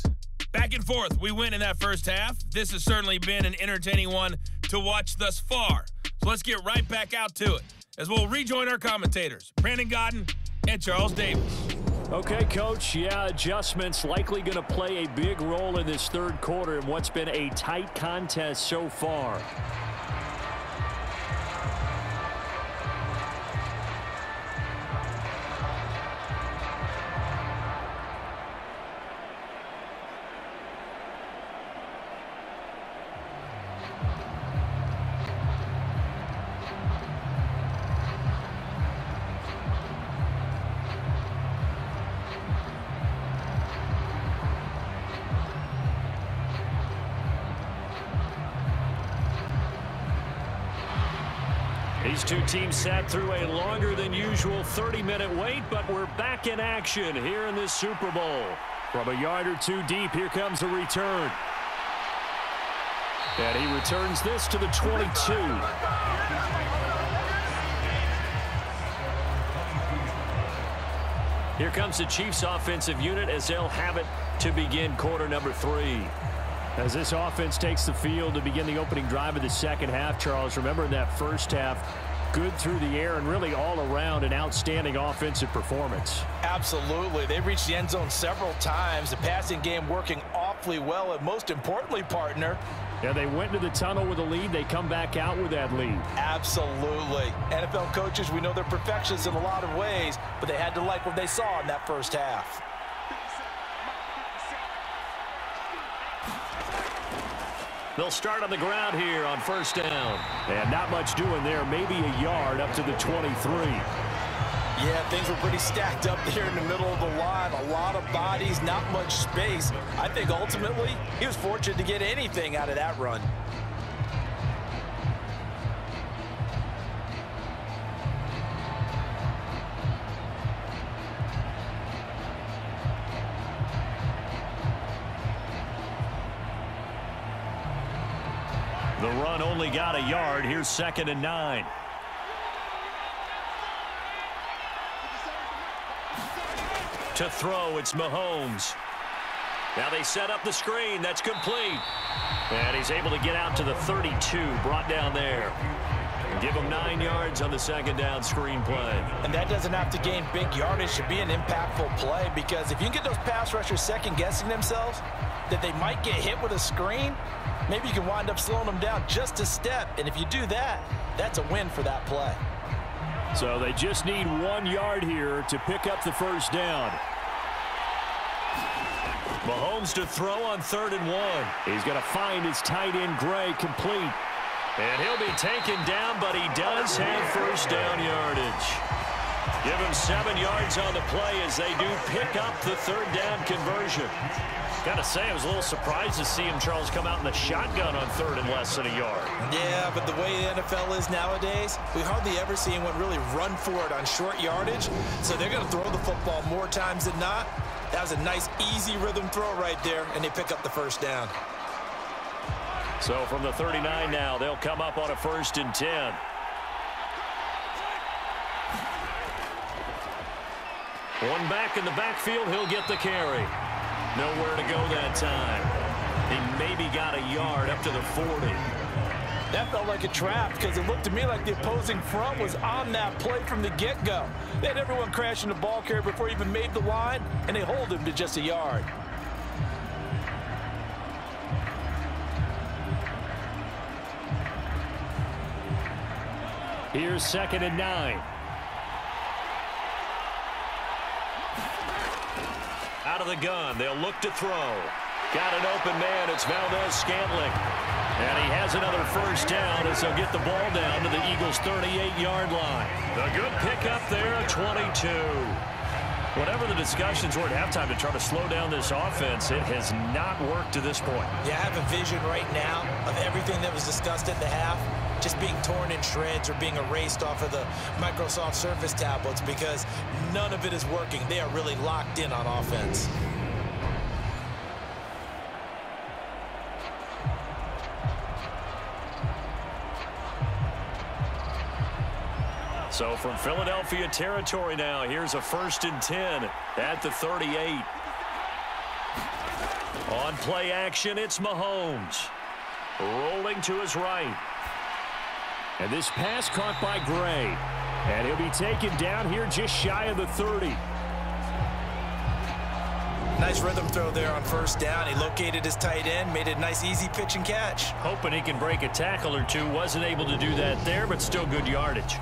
Back and forth, we win in that first half. This has certainly been an entertaining one to watch thus far. So let's get right back out to it as we'll rejoin our commentators, Brandon Godden and Charles Davis. Okay, Coach, yeah, adjustments likely going to play a big role in this third quarter in what's been a tight contest so far. These two teams sat through a longer than usual 30-minute wait, but we're back in action here in this Super Bowl. From a yard or two deep, here comes a return. And he returns this to the 22. Here comes the Chiefs offensive unit as they'll have it to begin quarter number 3. As this offense takes the field to begin the opening drive of the second half, Charles, remember in that first half, good through the air and really all around an outstanding offensive performance. Absolutely. They reached the end zone several times. The passing game working awfully well, and most importantly, partner, yeah, they went into the tunnel with a lead. They come back out with that lead. Absolutely. NFL coaches, we know they're perfectionists in a lot of ways, but they had to like what they saw in that first half. They'll start on the ground here on first down. And not much doing there. Maybe a yard up to the 23. Yeah, things were pretty stacked up there in the middle of the line. A lot of bodies, not much space. I think ultimately he was fortunate to get anything out of that run. The run only got a yard. Here's 2nd and 9. To throw, it's Mahomes. Now they set up the screen. That's complete. And he's able to get out to the 32, brought down there. Give him 9 yards on the second down screen play. And that doesn't have to gain big yardage to be an impactful play, because if you can get those pass rushers second-guessing themselves that they might get hit with a screen, maybe you can wind up slowing them down just a step. And if you do that, that's a win for that play. So they just need 1 yard here to pick up the first down. Mahomes to throw on 3rd and 1. He's going to find his tight end, Gray, complete. And he'll be taken down, but he does have first down yardage. Give him 7 yards on the play as they do pick up the third down conversion. Got to say, I was a little surprised to see him, Charles, come out in the shotgun on third and less than a yard. Yeah, but the way the NFL is nowadays, we hardly ever see anyone really run for it on short yardage. So they're going to throw the football more times than not. That was a nice, easy rhythm throw right there, and they pick up the first down. So from the 39 now, they'll come up on a 1st and 10. One back in the backfield, he'll get the carry. Nowhere to go that time. He maybe got a yard up to the 40. That felt like a trap because it looked to me like the opposing front was on that play from the get-go. They had everyone crashing the ball carrier before he even made the line, and they hold him to just a yard. Here's 2nd and 9. Out of the gun, they'll look to throw. Got an open man, it's Valdez-Scantling. And he has another first down as they'll get the ball down to the Eagles' 38-yard line. The good pickup there, a 22. Whatever the discussions were at halftime to try to slow down this offense, it has not worked to this point. Yeah, I have a vision right now of everything that was discussed at the half just being torn in shreds or being erased off of the Microsoft Surface tablets because none of it is working. They are really locked in on offense. So from Philadelphia territory now, here's a 1st and 10 at the 38. On play action, it's Mahomes. Rolling to his right. And this pass caught by Gray. And he'll be taken down here just shy of the 30. Nice rhythm throw there on 1st down. He located his tight end, made a nice easy pitch and catch. Hoping he can break a tackle or two. Wasn't able to do that there, but still good yardage.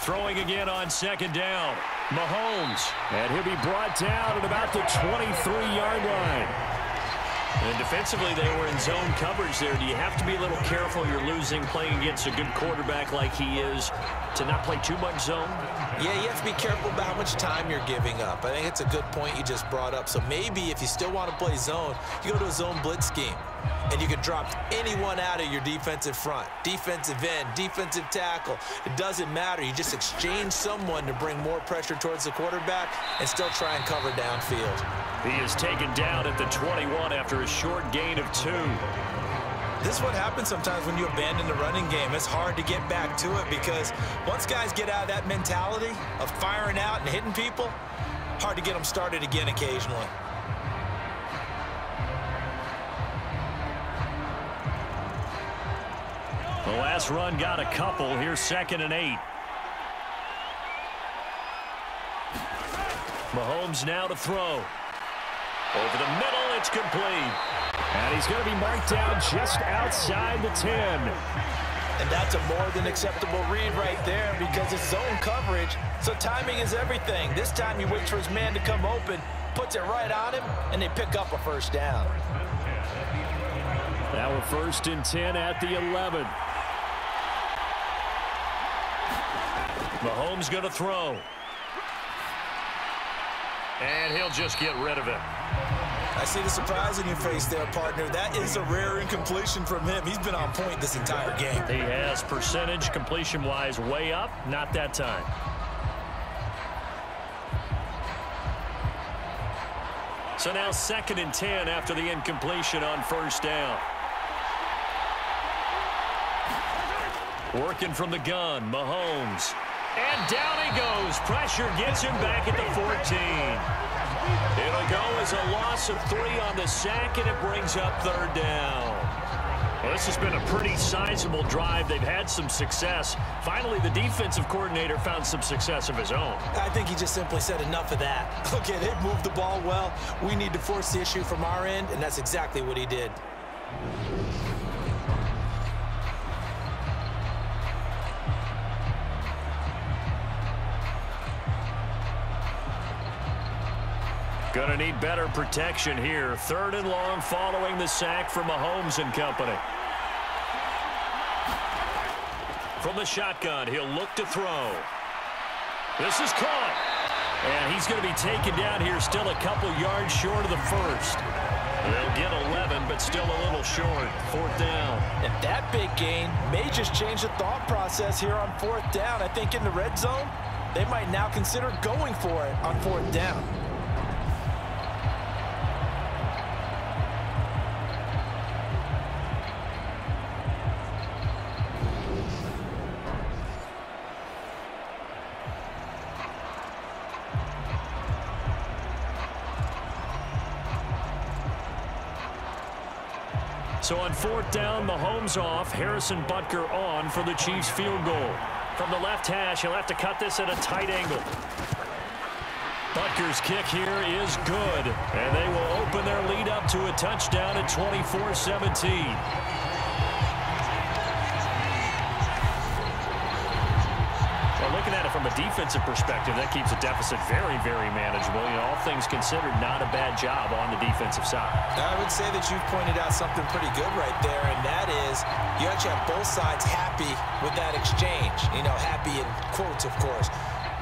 Throwing again on 2nd down. Mahomes. And he'll be brought down at about the 23-yard line. And defensively, they were in zone coverage there. Do you have to be a little careful you're losing playing against a good quarterback like he is to not play too much zone? Yeah, you have to be careful about how much time you're giving up. I think it's a good point you just brought up. So maybe if you still want to play zone, you go to a zone blitz scheme. And you can drop anyone out of your defensive front, defensive end, defensive tackle. It doesn't matter. You just exchange someone to bring more pressure towards the quarterback and still try and cover downfield. He is taken down at the 21 after a short gain of 2. This is what happens sometimes when you abandon the running game. It's hard to get back to it because once guys get out of that mentality of firing out and hitting people, hard to get them started again occasionally. The last run got a couple. Here's 2nd and 8. Mahomes now to throw. Over the middle, it's complete. And he's going to be marked down just outside the 10. And that's a more than acceptable read right there because it's zone coverage, so timing is everything. This time he waits for his man to come open, puts it right on him, and they pick up a first down. Now we're 1st and 10 at the 11. Mahomes going to throw. And he'll just get rid of it. I see the surprise in your face there, partner. That is a rare incompletion from him. He's been on point this entire game. He has percentage completion-wise way up. Not that time. So now 2nd and 10 after the incompletion on 1st down. Working from the gun, Mahomes. And down he goes. Pressure gets him back at the 14. It'll go as a loss of 3 on the sack, and it brings up 3rd down. Well, this has been a pretty sizable drive. They've had some success. Finally, the defensive coordinator found some success of his own. I think he just simply said enough of that. Okay, they've moved the ball well. We need to force the issue from our end, and that's exactly what he did. Going to need better protection here. 3rd and long following the sack from Mahomes and company. From the shotgun, he'll look to throw. This is caught. And he's going to be taken down here, still a couple yards short of the first. They'll get 11, but still a little short. 4th down. And that big gain may just change the thought process here on 4th down. I think in the red zone, they might now consider going for it on 4th down. So on 4th down, Mahomes off, Harrison Butker on for the Chiefs field goal. From the left hash, he'll have to cut this at a tight angle. Butker's kick here is good, and they will open their lead up to a touchdown at 24-17. Looking at it from a defensive perspective, that keeps the deficit very, very manageable. You know, all things considered, not a bad job on the defensive side. I would say that you've pointed out something pretty good right there, and that is you actually have both sides happy with that exchange. You know, happy in quotes, of course.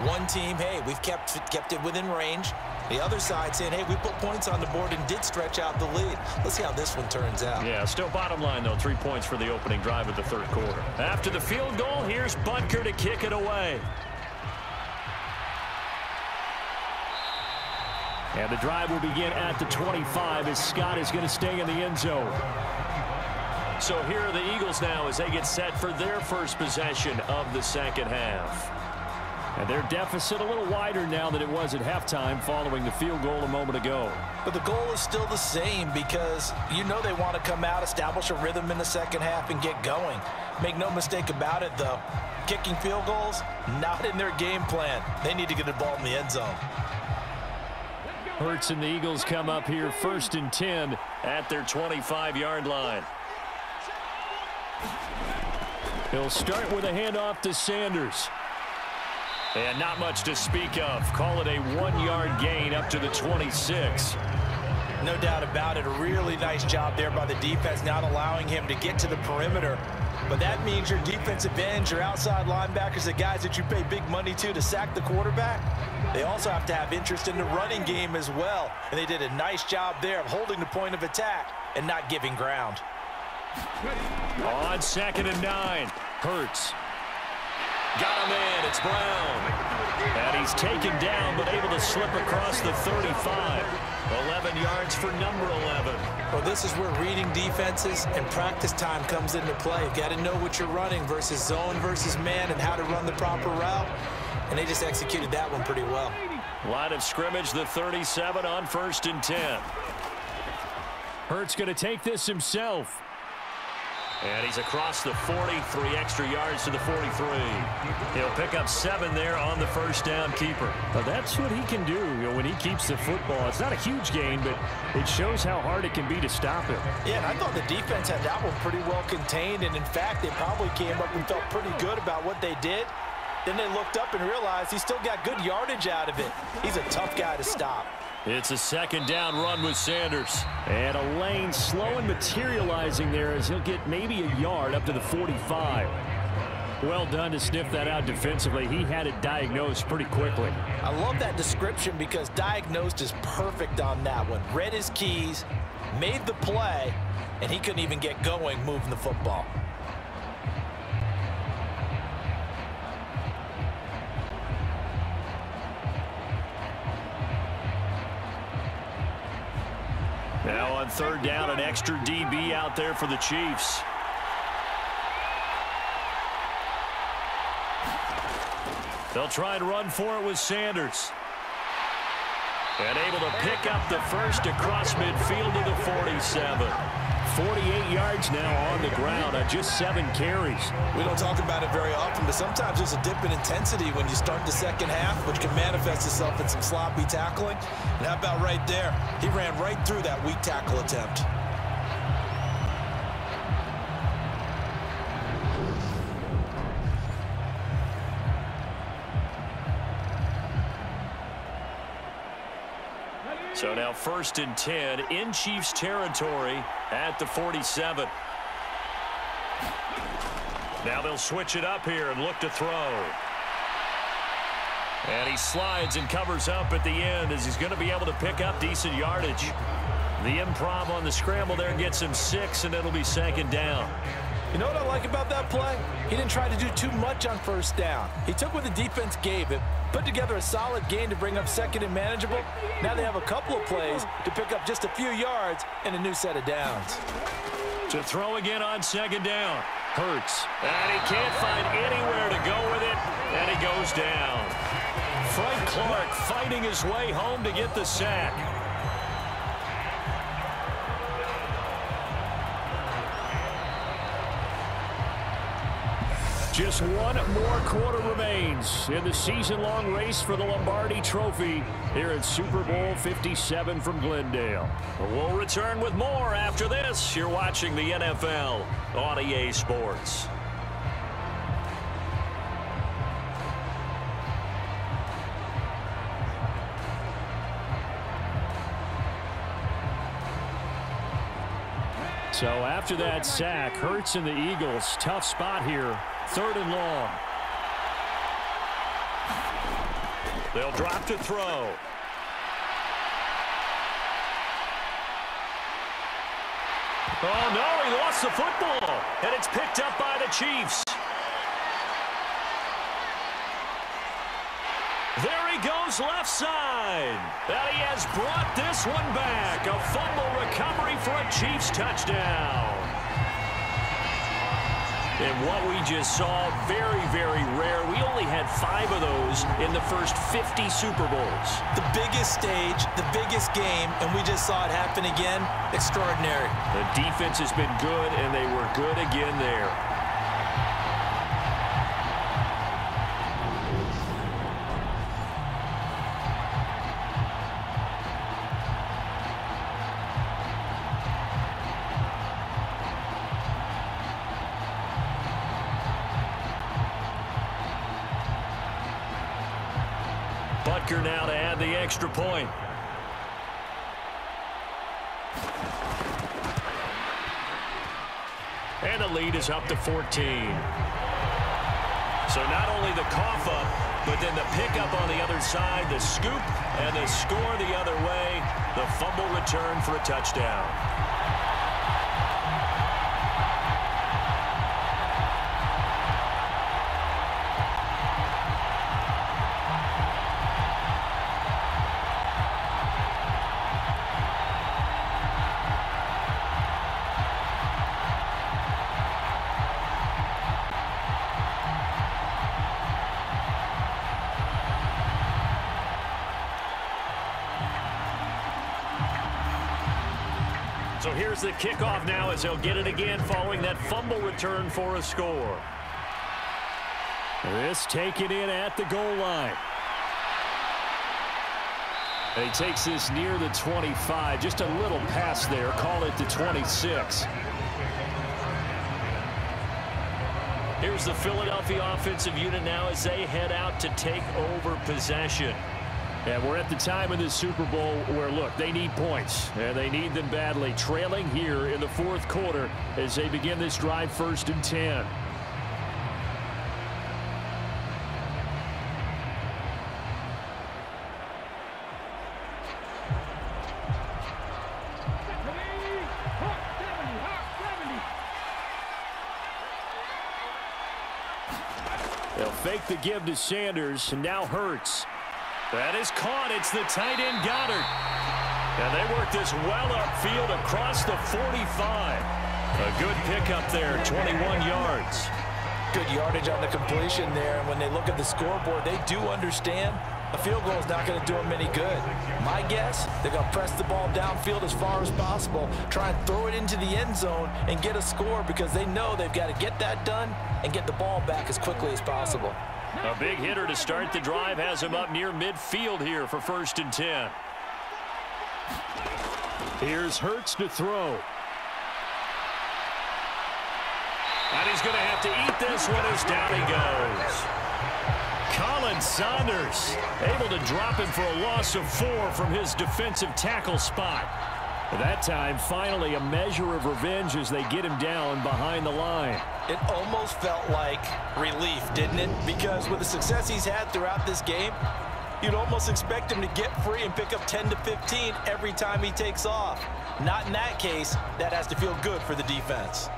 One team, hey, we've kept it within range. The other side saying, hey, we put points on the board and did stretch out the lead. Let's see how this one turns out. Yeah, still bottom line, though, 3 points for the opening drive of the 3rd quarter. After the field goal, here's Butker to kick it away. And the drive will begin at the 25 as Scott is going to stay in the end zone. So here are the Eagles now as they get set for their first possession of the 2nd half. And their deficit a little wider now than it was at halftime following the field goal a moment ago. But the goal is still the same because you know they want to come out, establish a rhythm in the 2nd half, and get going. Make no mistake about it, though. Kicking field goals, not in their game plan. They need to get the ball in the end zone. Hurts and the Eagles come up here 1st and 10 at their 25-yard line. He'll start with a handoff to Sanders. And not much to speak of. Call it a 1-yard gain up to the 26. No doubt about it. A really nice job there by the defense, not allowing him to get to the perimeter. But that means your defensive ends, your outside linebackers, the guys that you pay big money to sack the quarterback, they also have to have interest in the running game as well. And they did a nice job there of holding the point of attack and not giving ground. On 2nd and 9, Hurts. Got him in. It's Brown. And he's taken down, but able to slip across the 35. 11 yards for number 11. Well, this is where reading defenses and practice time comes into play. You've got to know what you're running versus zone versus man and how to run the proper route. And they just executed that one pretty well. Line of scrimmage, the 37 on 1st and 10. Hurts going to take this himself. And he's across the 40, 3 extra yards to the 43. He'll pick up 7 there on the 1st down keeper. Well, that's what he can do, when he keeps the football. It's not a huge gain, but it shows how hard it can be to stop him. Yeah, and I thought the defense had that one pretty well contained, and in fact, they probably came up and felt pretty good about what they did. Then they looked up and realized he still got good yardage out of it. He's a tough guy to stop. It's a 2nd down run with Sanders. And a lane slow and materializing there as he'll get maybe a yard up to the 45. Well done to sniff that out defensively. He had it diagnosed pretty quickly. I love that description because diagnosed is perfect on that one. Read his keys, made the play, and he couldn't even get going moving the football. Now on 3rd down, an extra DB out there for the Chiefs. They'll try and run for it with Sanders. And able to pick up the first across midfield to the 47. 48 yards now on the ground on just 7 carries. We don't talk about it very often, but sometimes there's a dip in intensity when you start the 2nd half, which can manifest itself in some sloppy tackling. And how about right there? He ran right through that weak tackle attempt. So now 1st and 10 in Chiefs territory at the 47. Now they'll switch it up here and look to throw. And he slides and covers up at the end as he's going to be able to pick up decent yardage. The improv on the scramble there gets him 6, and it'll be 2nd down. You know what I like about that play? He didn't try to do too much on 1st down. He took what the defense gave him, put together a solid gain to bring up 2nd and manageable. Now they have a couple of plays to pick up just a few yards and a new set of downs. To throw again on 2nd down. Hurts. And he can't find anywhere to go with it, and he goes down. Frank Clark fighting his way home to get the sack. Just one more quarter remains in the season-long race for the Lombardi Trophy here at Super Bowl 57 from Glendale. We'll return with more after this. You're watching the NFL on EA Sports. So after that sack, Hurts and the Eagles, tough spot here. 3rd and long. They'll drop to throw. Oh, no, he lost the football, and it's picked up by the Chiefs. There he goes left side. And he has brought this one back. A fumble recovery for a Chiefs touchdown. And what we just saw, very, very rare. We only had 5 of those in the first 50 Super Bowls. The biggest stage, the biggest game, and we just saw it happen again. Extraordinary. The defense has been good, and they were good again there. Butker now to add the extra point. And the lead is up to 14. So not only the cough up, but then the pickup on the other side, the scoop, and the score the other way. The fumble return for a touchdown. So here's the kickoff now as they'll get it again following that fumble return for a score. This taken in at the goal line. And he takes this near the 25. Just a little pass there. Call it the 26. Here's the Philadelphia offensive unit now as they head out to take over possession. And we're at the time in this Super Bowl where, look, they need points, and they need them badly. Trailing here in the 4th quarter as they begin this drive 1st and 10. They'll fake the give to Sanders, and now Hurts. That is caught. It's the tight end Goddard. And they work this well upfield across the 45. A good pickup there, 21 yards. Good yardage on the completion there. And when they look at the scoreboard, they do understand a field goal is not going to do them any good. My guess, they're going to press the ball downfield as far as possible, try and throw it into the end zone and get a score because they know they've got to get that done and get the ball back as quickly as possible. A big hitter to start the drive has him up near midfield here for 1st and 10. Here's Hurts to throw. And he's going to have to eat this one as down he goes. Colin Saunders able to drop him for a loss of 4 from his defensive tackle spot. At that time, finally a measure of revenge as they get him down behind the line. It almost felt like relief, didn't it? Because with the success he's had throughout this game, you'd almost expect him to get free and pick up 10 to 15 every time he takes off. Not in that case. That has to feel good for the defense.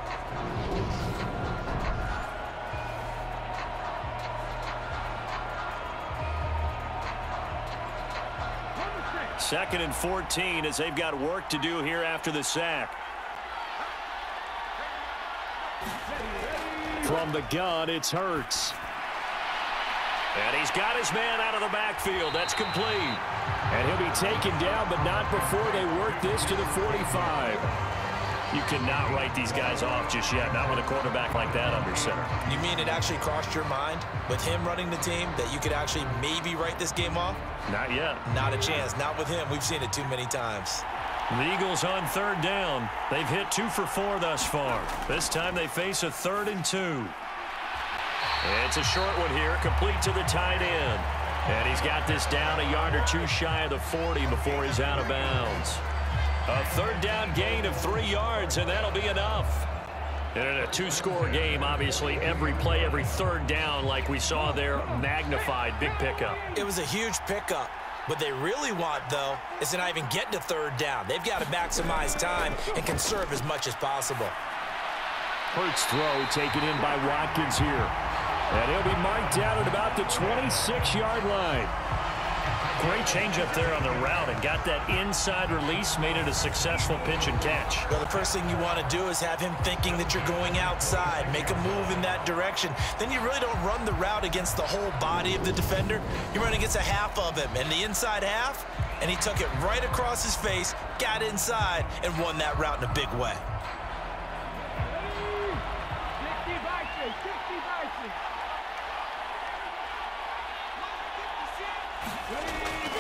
Second and 14 as they've got work to do here after the sack. From the gun, it's Hurts. And he's got his man out of the backfield. That's complete. And he'll be taken down, but not before they work this to the 45. You cannot write these guys off just yet, not with a quarterback like that under center. You mean it actually crossed your mind with him running the team that you could actually maybe write this game off? Not yet. Not a chance. Not with him. We've seen it too many times. The Eagles on third down. They've hit 2 for 4 thus far. This time they face a 3rd and 2. It's a short one here, complete to the tight end. And he's got this down a yard or 2 shy of the 40 before he's out of bounds. A 3rd down gain of 3 yards, and that'll be enough. And in a 2-score game, obviously, every play, every 3rd down, like we saw there, magnified, big pickup. It was a huge pickup. What they really want, though, is to not even get to 3rd down. They've got to maximize time and conserve as much as possible. Hurts throw taken in by Watkins here. And he'll be marked down at about the 26-yard line. Great change up there on the route and got that inside release, made it a successful pitch and catch. Well, the first thing you want to do is have him thinking that you're going outside, make a move in that direction. Then you really don't run the route against the whole body of the defender. You run against a half of him, and the inside half, and he took it right across his face, got inside, and won that route in a big way.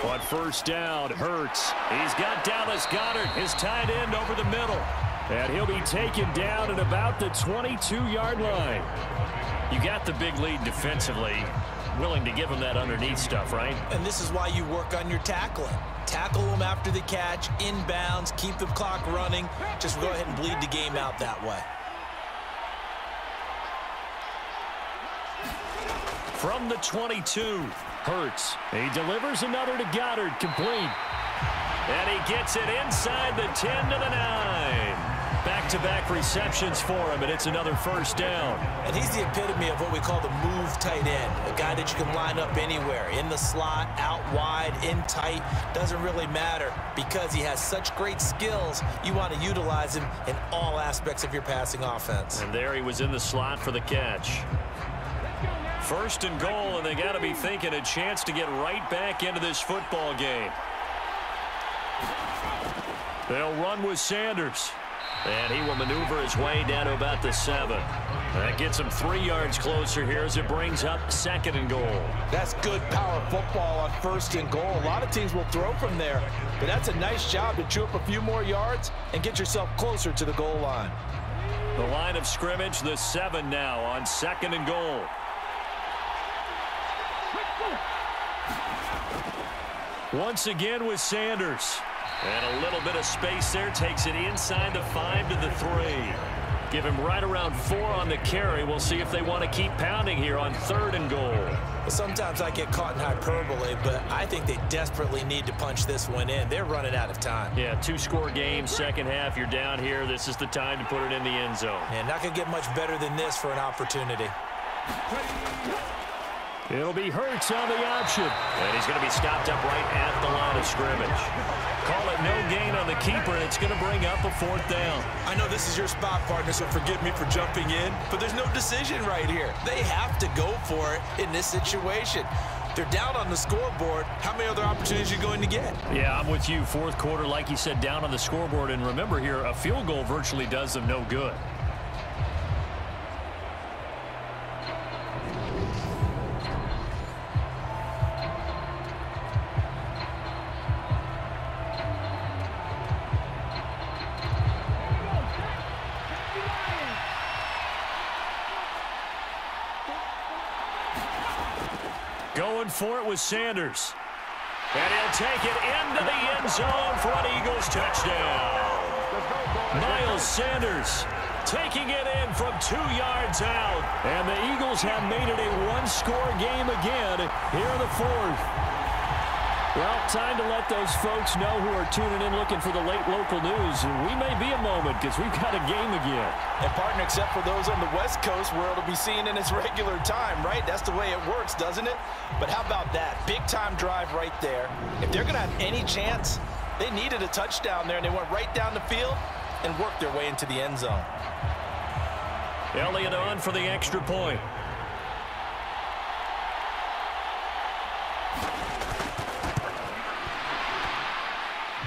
On first down, Hurts. He's got Dallas Goedert, his tight end, over the middle. And he'll be taken down at about the 22-yard line. You got the big lead defensively. Willing to give him that underneath stuff, right? And this is why you work on your tackling. Tackle him after the catch, inbounds, keep the clock running. Just go ahead and bleed the game out that way. From the 22, Hurts. He delivers another to Goedert, complete. And he gets it inside the 10 to the 9. Back-to-back receptions for him, and it's another first down. And he's the epitome of what we call the move tight end, a guy that you can line up anywhere, in the slot, out wide, in tight, doesn't really matter. Because he has such great skills, you want to utilize him in all aspects of your passing offense. And there he was in the slot for the catch. First and goal, and they got to be thinking a chance to get right back into this football game. They'll run with Sanders. And he will maneuver his way down to about the 7. That gets him 3 yards closer here as it brings up 2nd and goal. That's good power football on 1st and goal. A lot of teams will throw from there, but that's a nice job to chew up a few more yards and get yourself closer to the goal line. The line of scrimmage, the 7 now on 2nd and goal. Once again with Sanders. And a little bit of space there, takes it inside the 5 to the 3. Give him right around 4 on the carry. We'll see if they want to keep pounding here on 3rd and goal. Sometimes I get caught in hyperbole, but I think they desperately need to punch this one in. They're running out of time. Yeah, 2-score game, second half. You're down here. This is the time to put it in the end zone. And not going to get much better than this for an opportunity. It'll be Hurts on the option. And he's going to be stopped up right at the line of scrimmage. Call it no gain on the keeper, and it's going to bring up a 4th down. I know this is your spot, partner, so forgive me for jumping in, but there's no decision right here. They have to go for it in this situation. They're down on the scoreboard. How many other opportunities are you going to get? Yeah, I'm with you. 4th quarter, like you said, down on the scoreboard. And remember here, a field goal virtually does them no good. Going for it with Sanders. And he'll take it into the end zone for an Eagles touchdown. Miles Sanders taking it in from 2 yards out. And the Eagles have made it a one-score game again here in the fourth. Well, time to let those folks know who are tuning in looking for the late local news. We may be a moment because we've got a game again. And partner, except for those on the West Coast where it'll be seen in its regular time, right? That's the way it works, doesn't it? But how about that? Big-time drive right there. If they're going to have any chance, they needed a touchdown there, and they went right down the field and worked their way into the end zone. Elliott on for the extra point.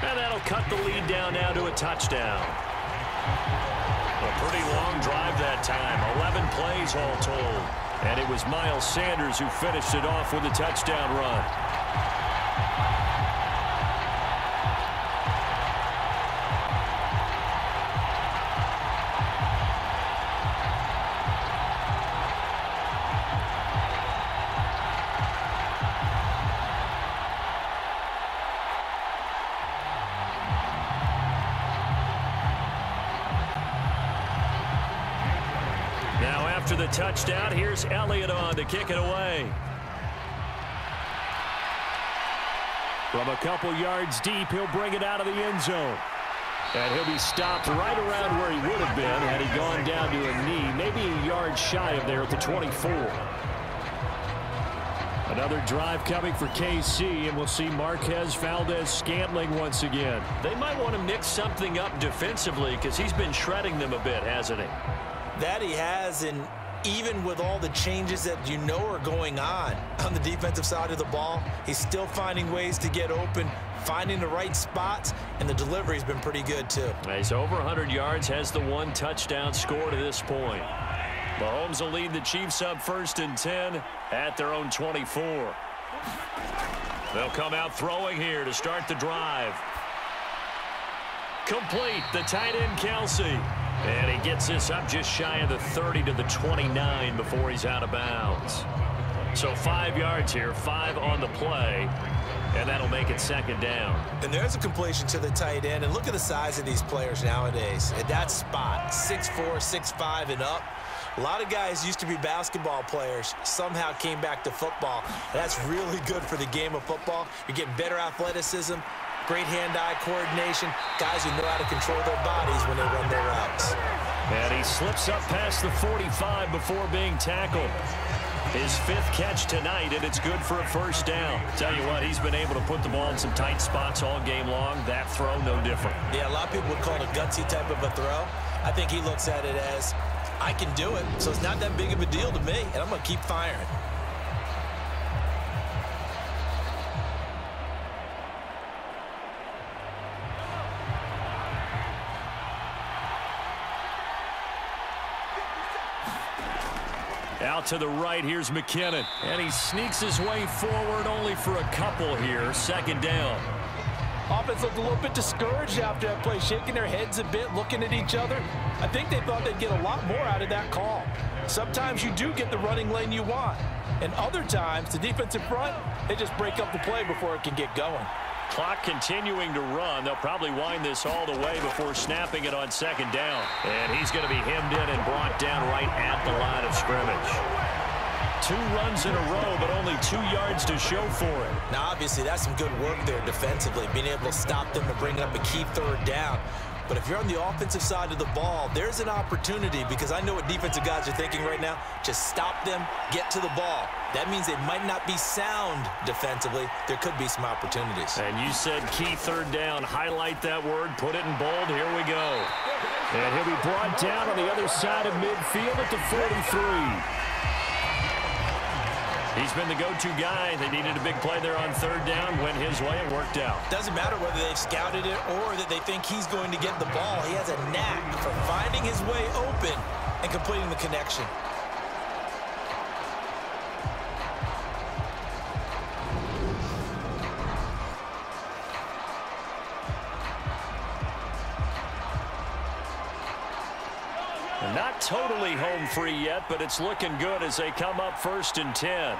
And that'll cut the lead down now to a touchdown. A pretty long drive that time. 11 plays all told. And it was Miles Sanders who finished it off with a touchdown run. After the touchdown, here's Elliott on to kick it away. From a couple yards deep, he'll bring it out of the end zone. And he'll be stopped right around where he would have been had he gone down to a knee, maybe a yard shy of there at the 24. Another drive coming for KC, and we'll see Marquez Valdez-Scantling once again. They might want to mix something up defensively because he's been shredding them a bit, hasn't he? That he has, and even with all the changes that you know are going on the defensive side of the ball, he's still finding ways to get open, finding the right spots, and the delivery's been pretty good too. He's over 100 yards, has the 1 touchdown score to this point. Mahomes will lead the Chiefs up 1st and 10 at their own 24. They'll come out throwing here to start the drive. Complete, the tight end Kelsey. And he gets this up just shy of the 30 to the 29 before he's out of bounds. So 5 yards here, 5 on the play, and that'll make it 2nd down. And there's a completion to the tight end, and look at the size of these players nowadays. At that spot, 6'4", 6'5", and up. A lot of guys used to be basketball players, somehow came back to football. And that's really good for the game of football. You're getting better athleticism, great hand-eye coordination, guys who know how to control their bodies when they run their routes. And he slips up past the 45 before being tackled. His 5th catch tonight, and it's good for a 1st down. Tell you what, he's been able to put the ball in some tight spots all game long. That throw, no different. Yeah, a lot of people would call it a gutsy type of a throw. I think he looks at it as, I can do it, so it's not that big of a deal to me, and I'm going to keep firing. Out to the right, here's McKinnon. And he sneaks his way forward only for a couple here. 2nd down. Offense looked a little bit discouraged after that play, shaking their heads a bit, looking at each other. I think they thought they'd get a lot more out of that call. Sometimes you do get the running lane you want. And other times, the defensive front, they just break up the play before it can get going. Clock continuing to run. They'll probably wind this all the way before snapping it on 2nd down. And he's going to be hemmed in and brought down right at the line of scrimmage. 2 runs in a row, but only 2 yards to show for it. Now, obviously, that's some good work there defensively, being able to stop them and bring up a key 3rd down. But if you're on the offensive side of the ball, there's an opportunity, because I know what defensive guys are thinking right now. Just stop them, get to the ball. That means they might not be sound defensively. There could be some opportunities. And you said key 3rd down. Highlight that word. Put it in bold. Here we go. And he'll be brought down on the other side of midfield at the 43. He's been the go-to guy. They needed a big play there on 3rd down. Went his way and worked out. Doesn't matter whether they've scouted it or that they think he's going to get the ball. He has a knack for finding his way open and completing the connection. Not totally home free yet, but it's looking good as they come up 1st and 10.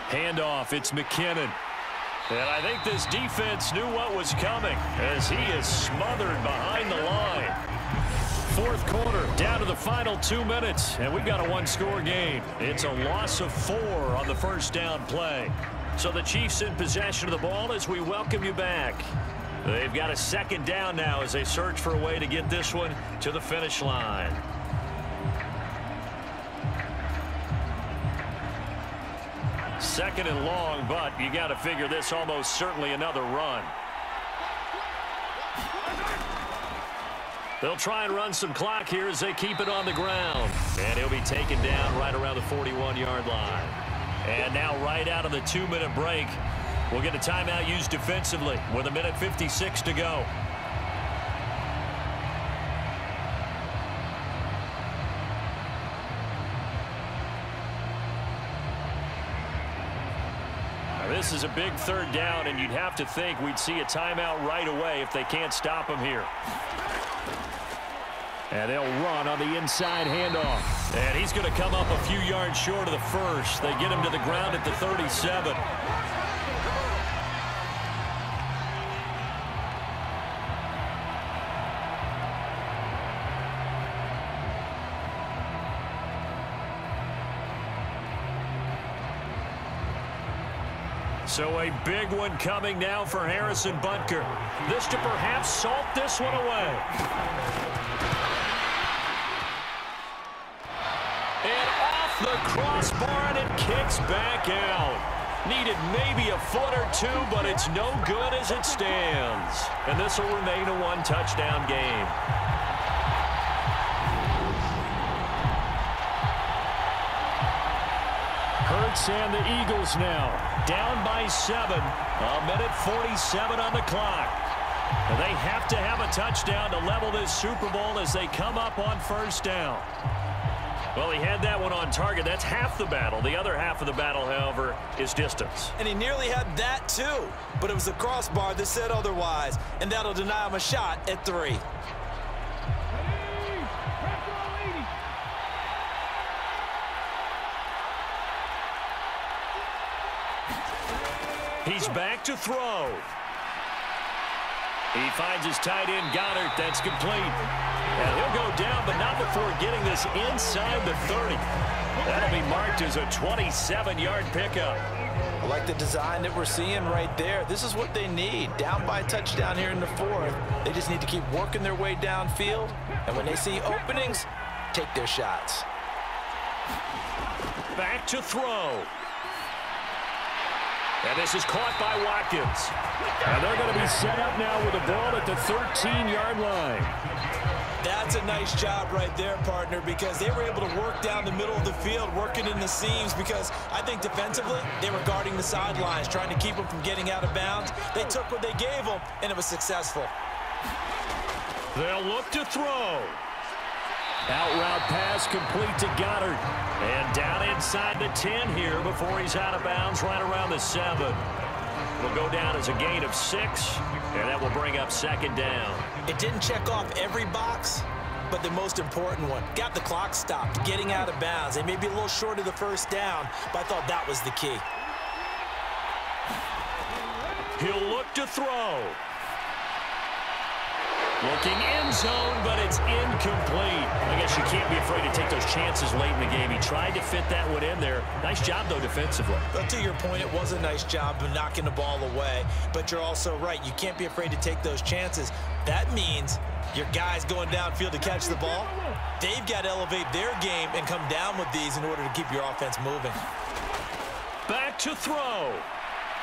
Handoff, it's McKinnon. And I think this defense knew what was coming as he is smothered behind the line. Fourth quarter, down to the final 2 minutes, and we've got a one-score game. It's a loss of 4 on the first down play. So the Chiefs in possession of the ball as we welcome you back. They've got a second down now as they search for a way to get this one to the finish line. Second and long, but you got to figure this almost certainly another run. They'll try and run some clock here as they keep it on the ground. And he'll be taken down right around the 41-yard line. And now right out of the 2-minute break, we'll get a timeout used defensively with 1:56 to go. Now this is a big third down, and you'd have to think we'd see a timeout right away if they can't stop him here. And they'll run on the inside handoff. And he's going to come up a few yards short of the first. They get him to the ground at the 37. So a big one coming now for Harrison Butker. This to perhaps salt this one away. And off the crossbar, and it kicks back out. Needed maybe a foot or two, but it's no good as it stands. And this will remain a one-touchdown game. Hurts and the Eagles now down by 7. 1:47 on the clock. And they have to have a touchdown to level this Super Bowl as they come up on first down. Well, he had that one on target. That's half the battle. The other half of the battle, however, is distance. And he nearly had that too, but it was the crossbar that said otherwise, and that'll deny him a shot at 3. He's back to throw. He finds his tight end, Goddard. That's complete. And he'll go down, but not before getting this inside the 30. That'll be marked as a 27-yard pickup. I like the design that we're seeing right there. This is what they need. Down by a touchdown here in the 4th. They just need to keep working their way downfield. And when they see openings, take their shots. Back to throw. And this is caught by Watkins. And they're going to be set up now with the ball at the 13-yard line. That's a nice job right there, partner, because they were able to work down the middle of the field, working in the seams, because I think defensively they were guarding the sidelines, trying to keep them from getting out of bounds. They took what they gave them, and it was successful. They'll look to throw. Out route pass complete to Goddard. And down inside the 10 here before he's out of bounds right around the 7. Will go down as a gain of 6, and that will bring up second down. It didn't check off every box, but the most important one. Got the clock stopped, getting out of bounds. They may be a little short of the first down, but I thought that was the key. He'll look to throw. Looking end zone, but it's incomplete. I guess you can't be afraid to take those chances late in the game. He tried to fit that one in there. Nice job, though, defensively. But to your point, it was a nice job of knocking the ball away. But you're also right. You can't be afraid to take those chances. That means your guys going downfield to catch the ball, they've got to elevate their game and come down with these in order to keep your offense moving. Back to throw.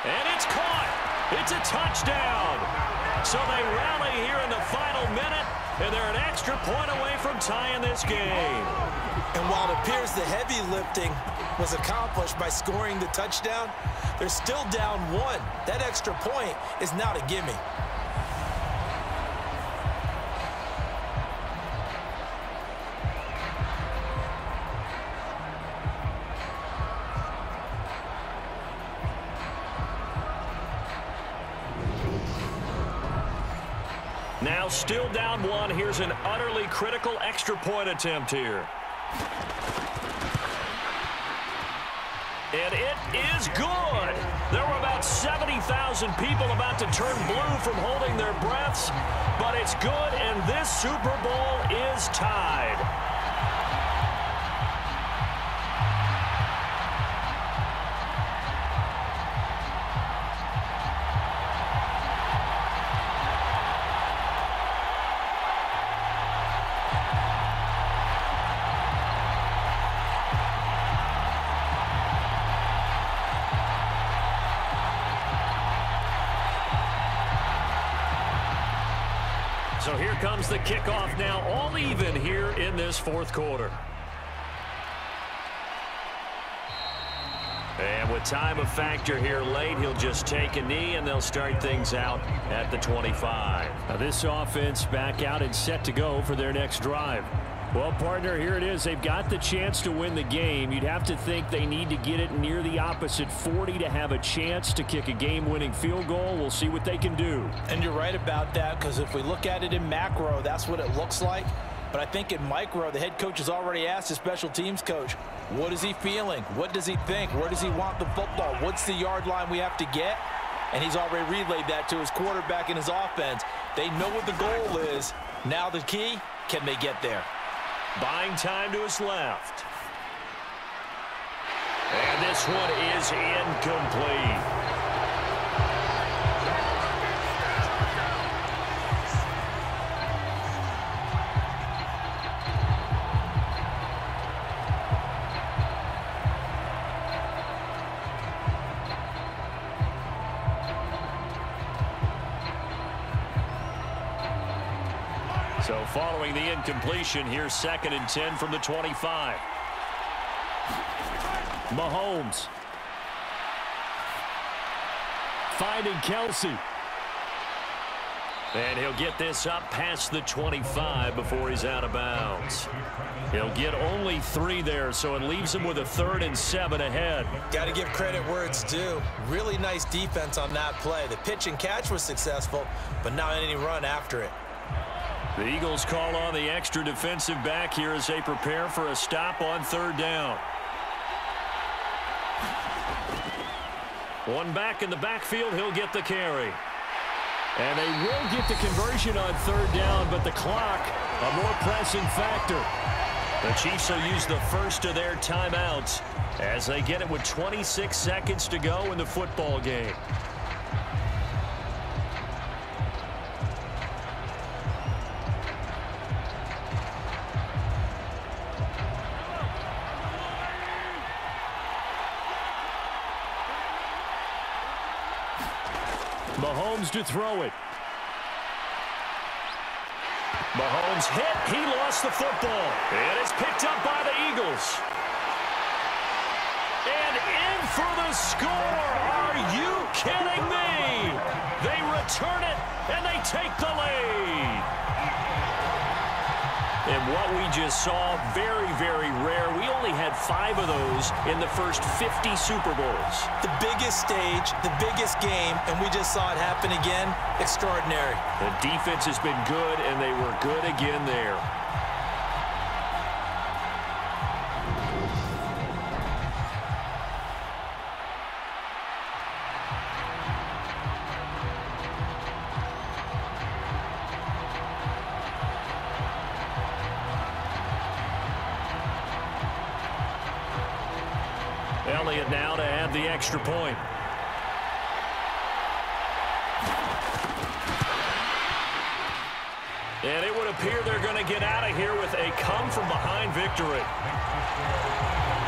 And it's caught. It's a touchdown. So they rally here in the final minute, and they're an extra point away from tying this game. And while it appears the heavy lifting was accomplished by scoring the touchdown, they're still down 1. That extra point is not a gimme. Now still down 1. Here's an utterly critical extra point attempt here. And it is good. There were about 70,000 people about to turn blue from holding their breaths, but it's good, and this Super Bowl is tied. So here comes the kickoff now, all even here in this fourth quarter. And with time a factor here late, he'll just take a knee, and they'll start things out at the 25. Now this offense back out and set to go for their next drive. Well, partner, here it is. They've got the chance to win the game. You'd have to think they need to get it near the opposite 40 to have a chance to kick a game-winning field goal. We'll see what they can do. And you're right about that, because if we look at it in macro, that's what it looks like. But I think in micro, the head coach has already asked his special teams coach, what is he feeling? What does he think? Where does he want the football? What's the yard line we have to get? And he's already relayed that to his quarterback and his offense. They know what the goal is. Now the key, can they get there? Buying time to his left. And this one is incomplete. So following the incompletion, here's 2nd and 10 from the 25. Mahomes. Finding Kelsey. And he'll get this up past the 25 before he's out of bounds. He'll get only 3 there, so it leaves him with a 3rd and 7 ahead. Got to give credit where it's due. Really nice defense on that play. The pitch and catch was successful, but not any run after it. The Eagles call on the extra defensive back here as they prepare for a stop on 3rd down. One back in the backfield, he'll get the carry. And they will get the conversion on 3rd down, but the clock, a more pressing factor. The Chiefs will use the first of their timeouts as they get it with 26 seconds to go in the football game. Mahomes to throw it. Mahomes hit. He lost the football. It is picked up by the Eagles. And in for the score. Are you kidding me? They return it, and they take the lead. And what we just saw, very, very rare. We only had 5 of those in the first 50 Super Bowls. The biggest stage, the biggest game, and we just saw it happen again. Extraordinary. The defense has been good, and they were good again there. Elliott now to add the extra point. And it would appear they're going to get out of here with a come-from-behind victory.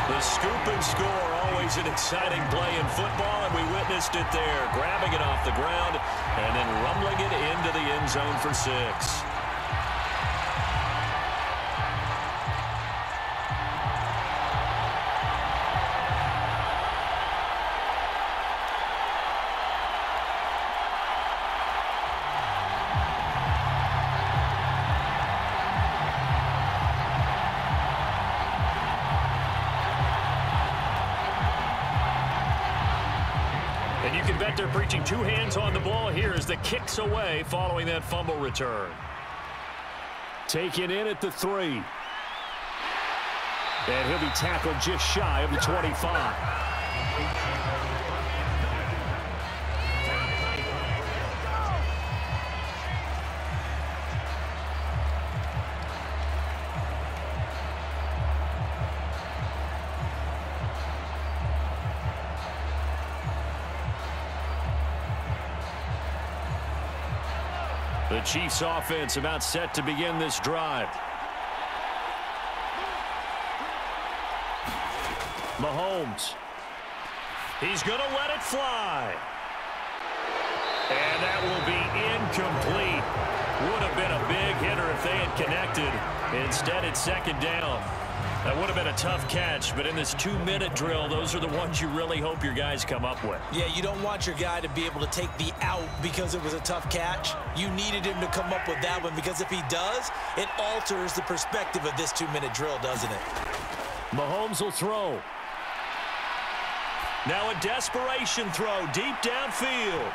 The scoop and score, always an exciting play in football, and we witnessed it there, grabbing it off the ground and then rumbling it into the end zone for 6. And you can bet they're preaching 2 hands on the ball here as the kick's away following that fumble return. Taken in at the 3. And he'll be tackled just shy of the 25. The Chiefs offense about set to begin this drive. Mahomes. He's going to let it fly. And that will be incomplete. Would have been a big hitter if they had connected. Instead, it's second down. That would have been a tough catch, but in this 2-minute drill, those are the ones you really hope your guys come up with. Yeah, you don't want your guy to be able to take the out because it was a tough catch. You needed him to come up with that one, because if he does, it alters the perspective of this 2-minute drill, doesn't it? Mahomes will throw. Now a desperation throw deep downfield.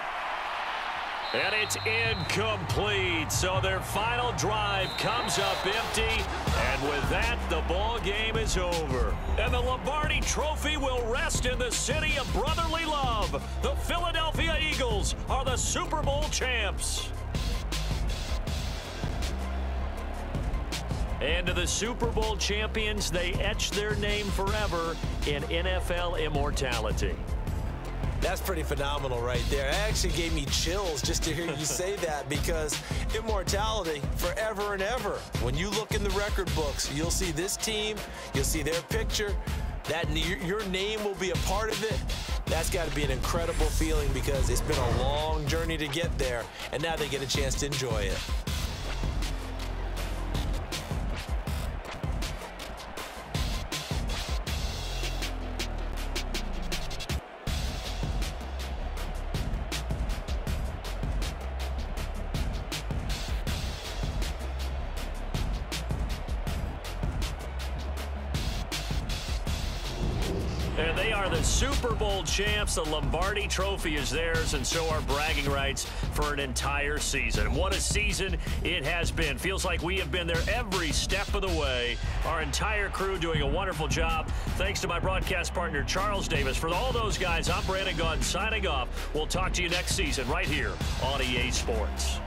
And it's incomplete. So their final drive comes up empty. And with that, the ball game is over. And the Lombardi Trophy will rest in the city of brotherly love. The Philadelphia Eagles are the Super Bowl champs. And to the Super Bowl champions, they etch their name forever in NFL immortality. That's pretty phenomenal right there. It actually gave me chills just to hear you say that, because immortality forever and ever. When you look in the record books, you'll see this team, you'll see their picture, that your name will be a part of it. That's got to be an incredible feeling, because it's been a long journey to get there, and now they get a chance to enjoy it. And they are the Super Bowl champs. The Lombardi Trophy is theirs, and so are bragging rights for an entire season. What a season it has been. Feels like we have been there every step of the way. Our entire crew doing a wonderful job. Thanks to my broadcast partner, Charles Davis. For all those guys, I'm Brandon Gaudin signing off. We'll talk to you next season right here on EA Sports.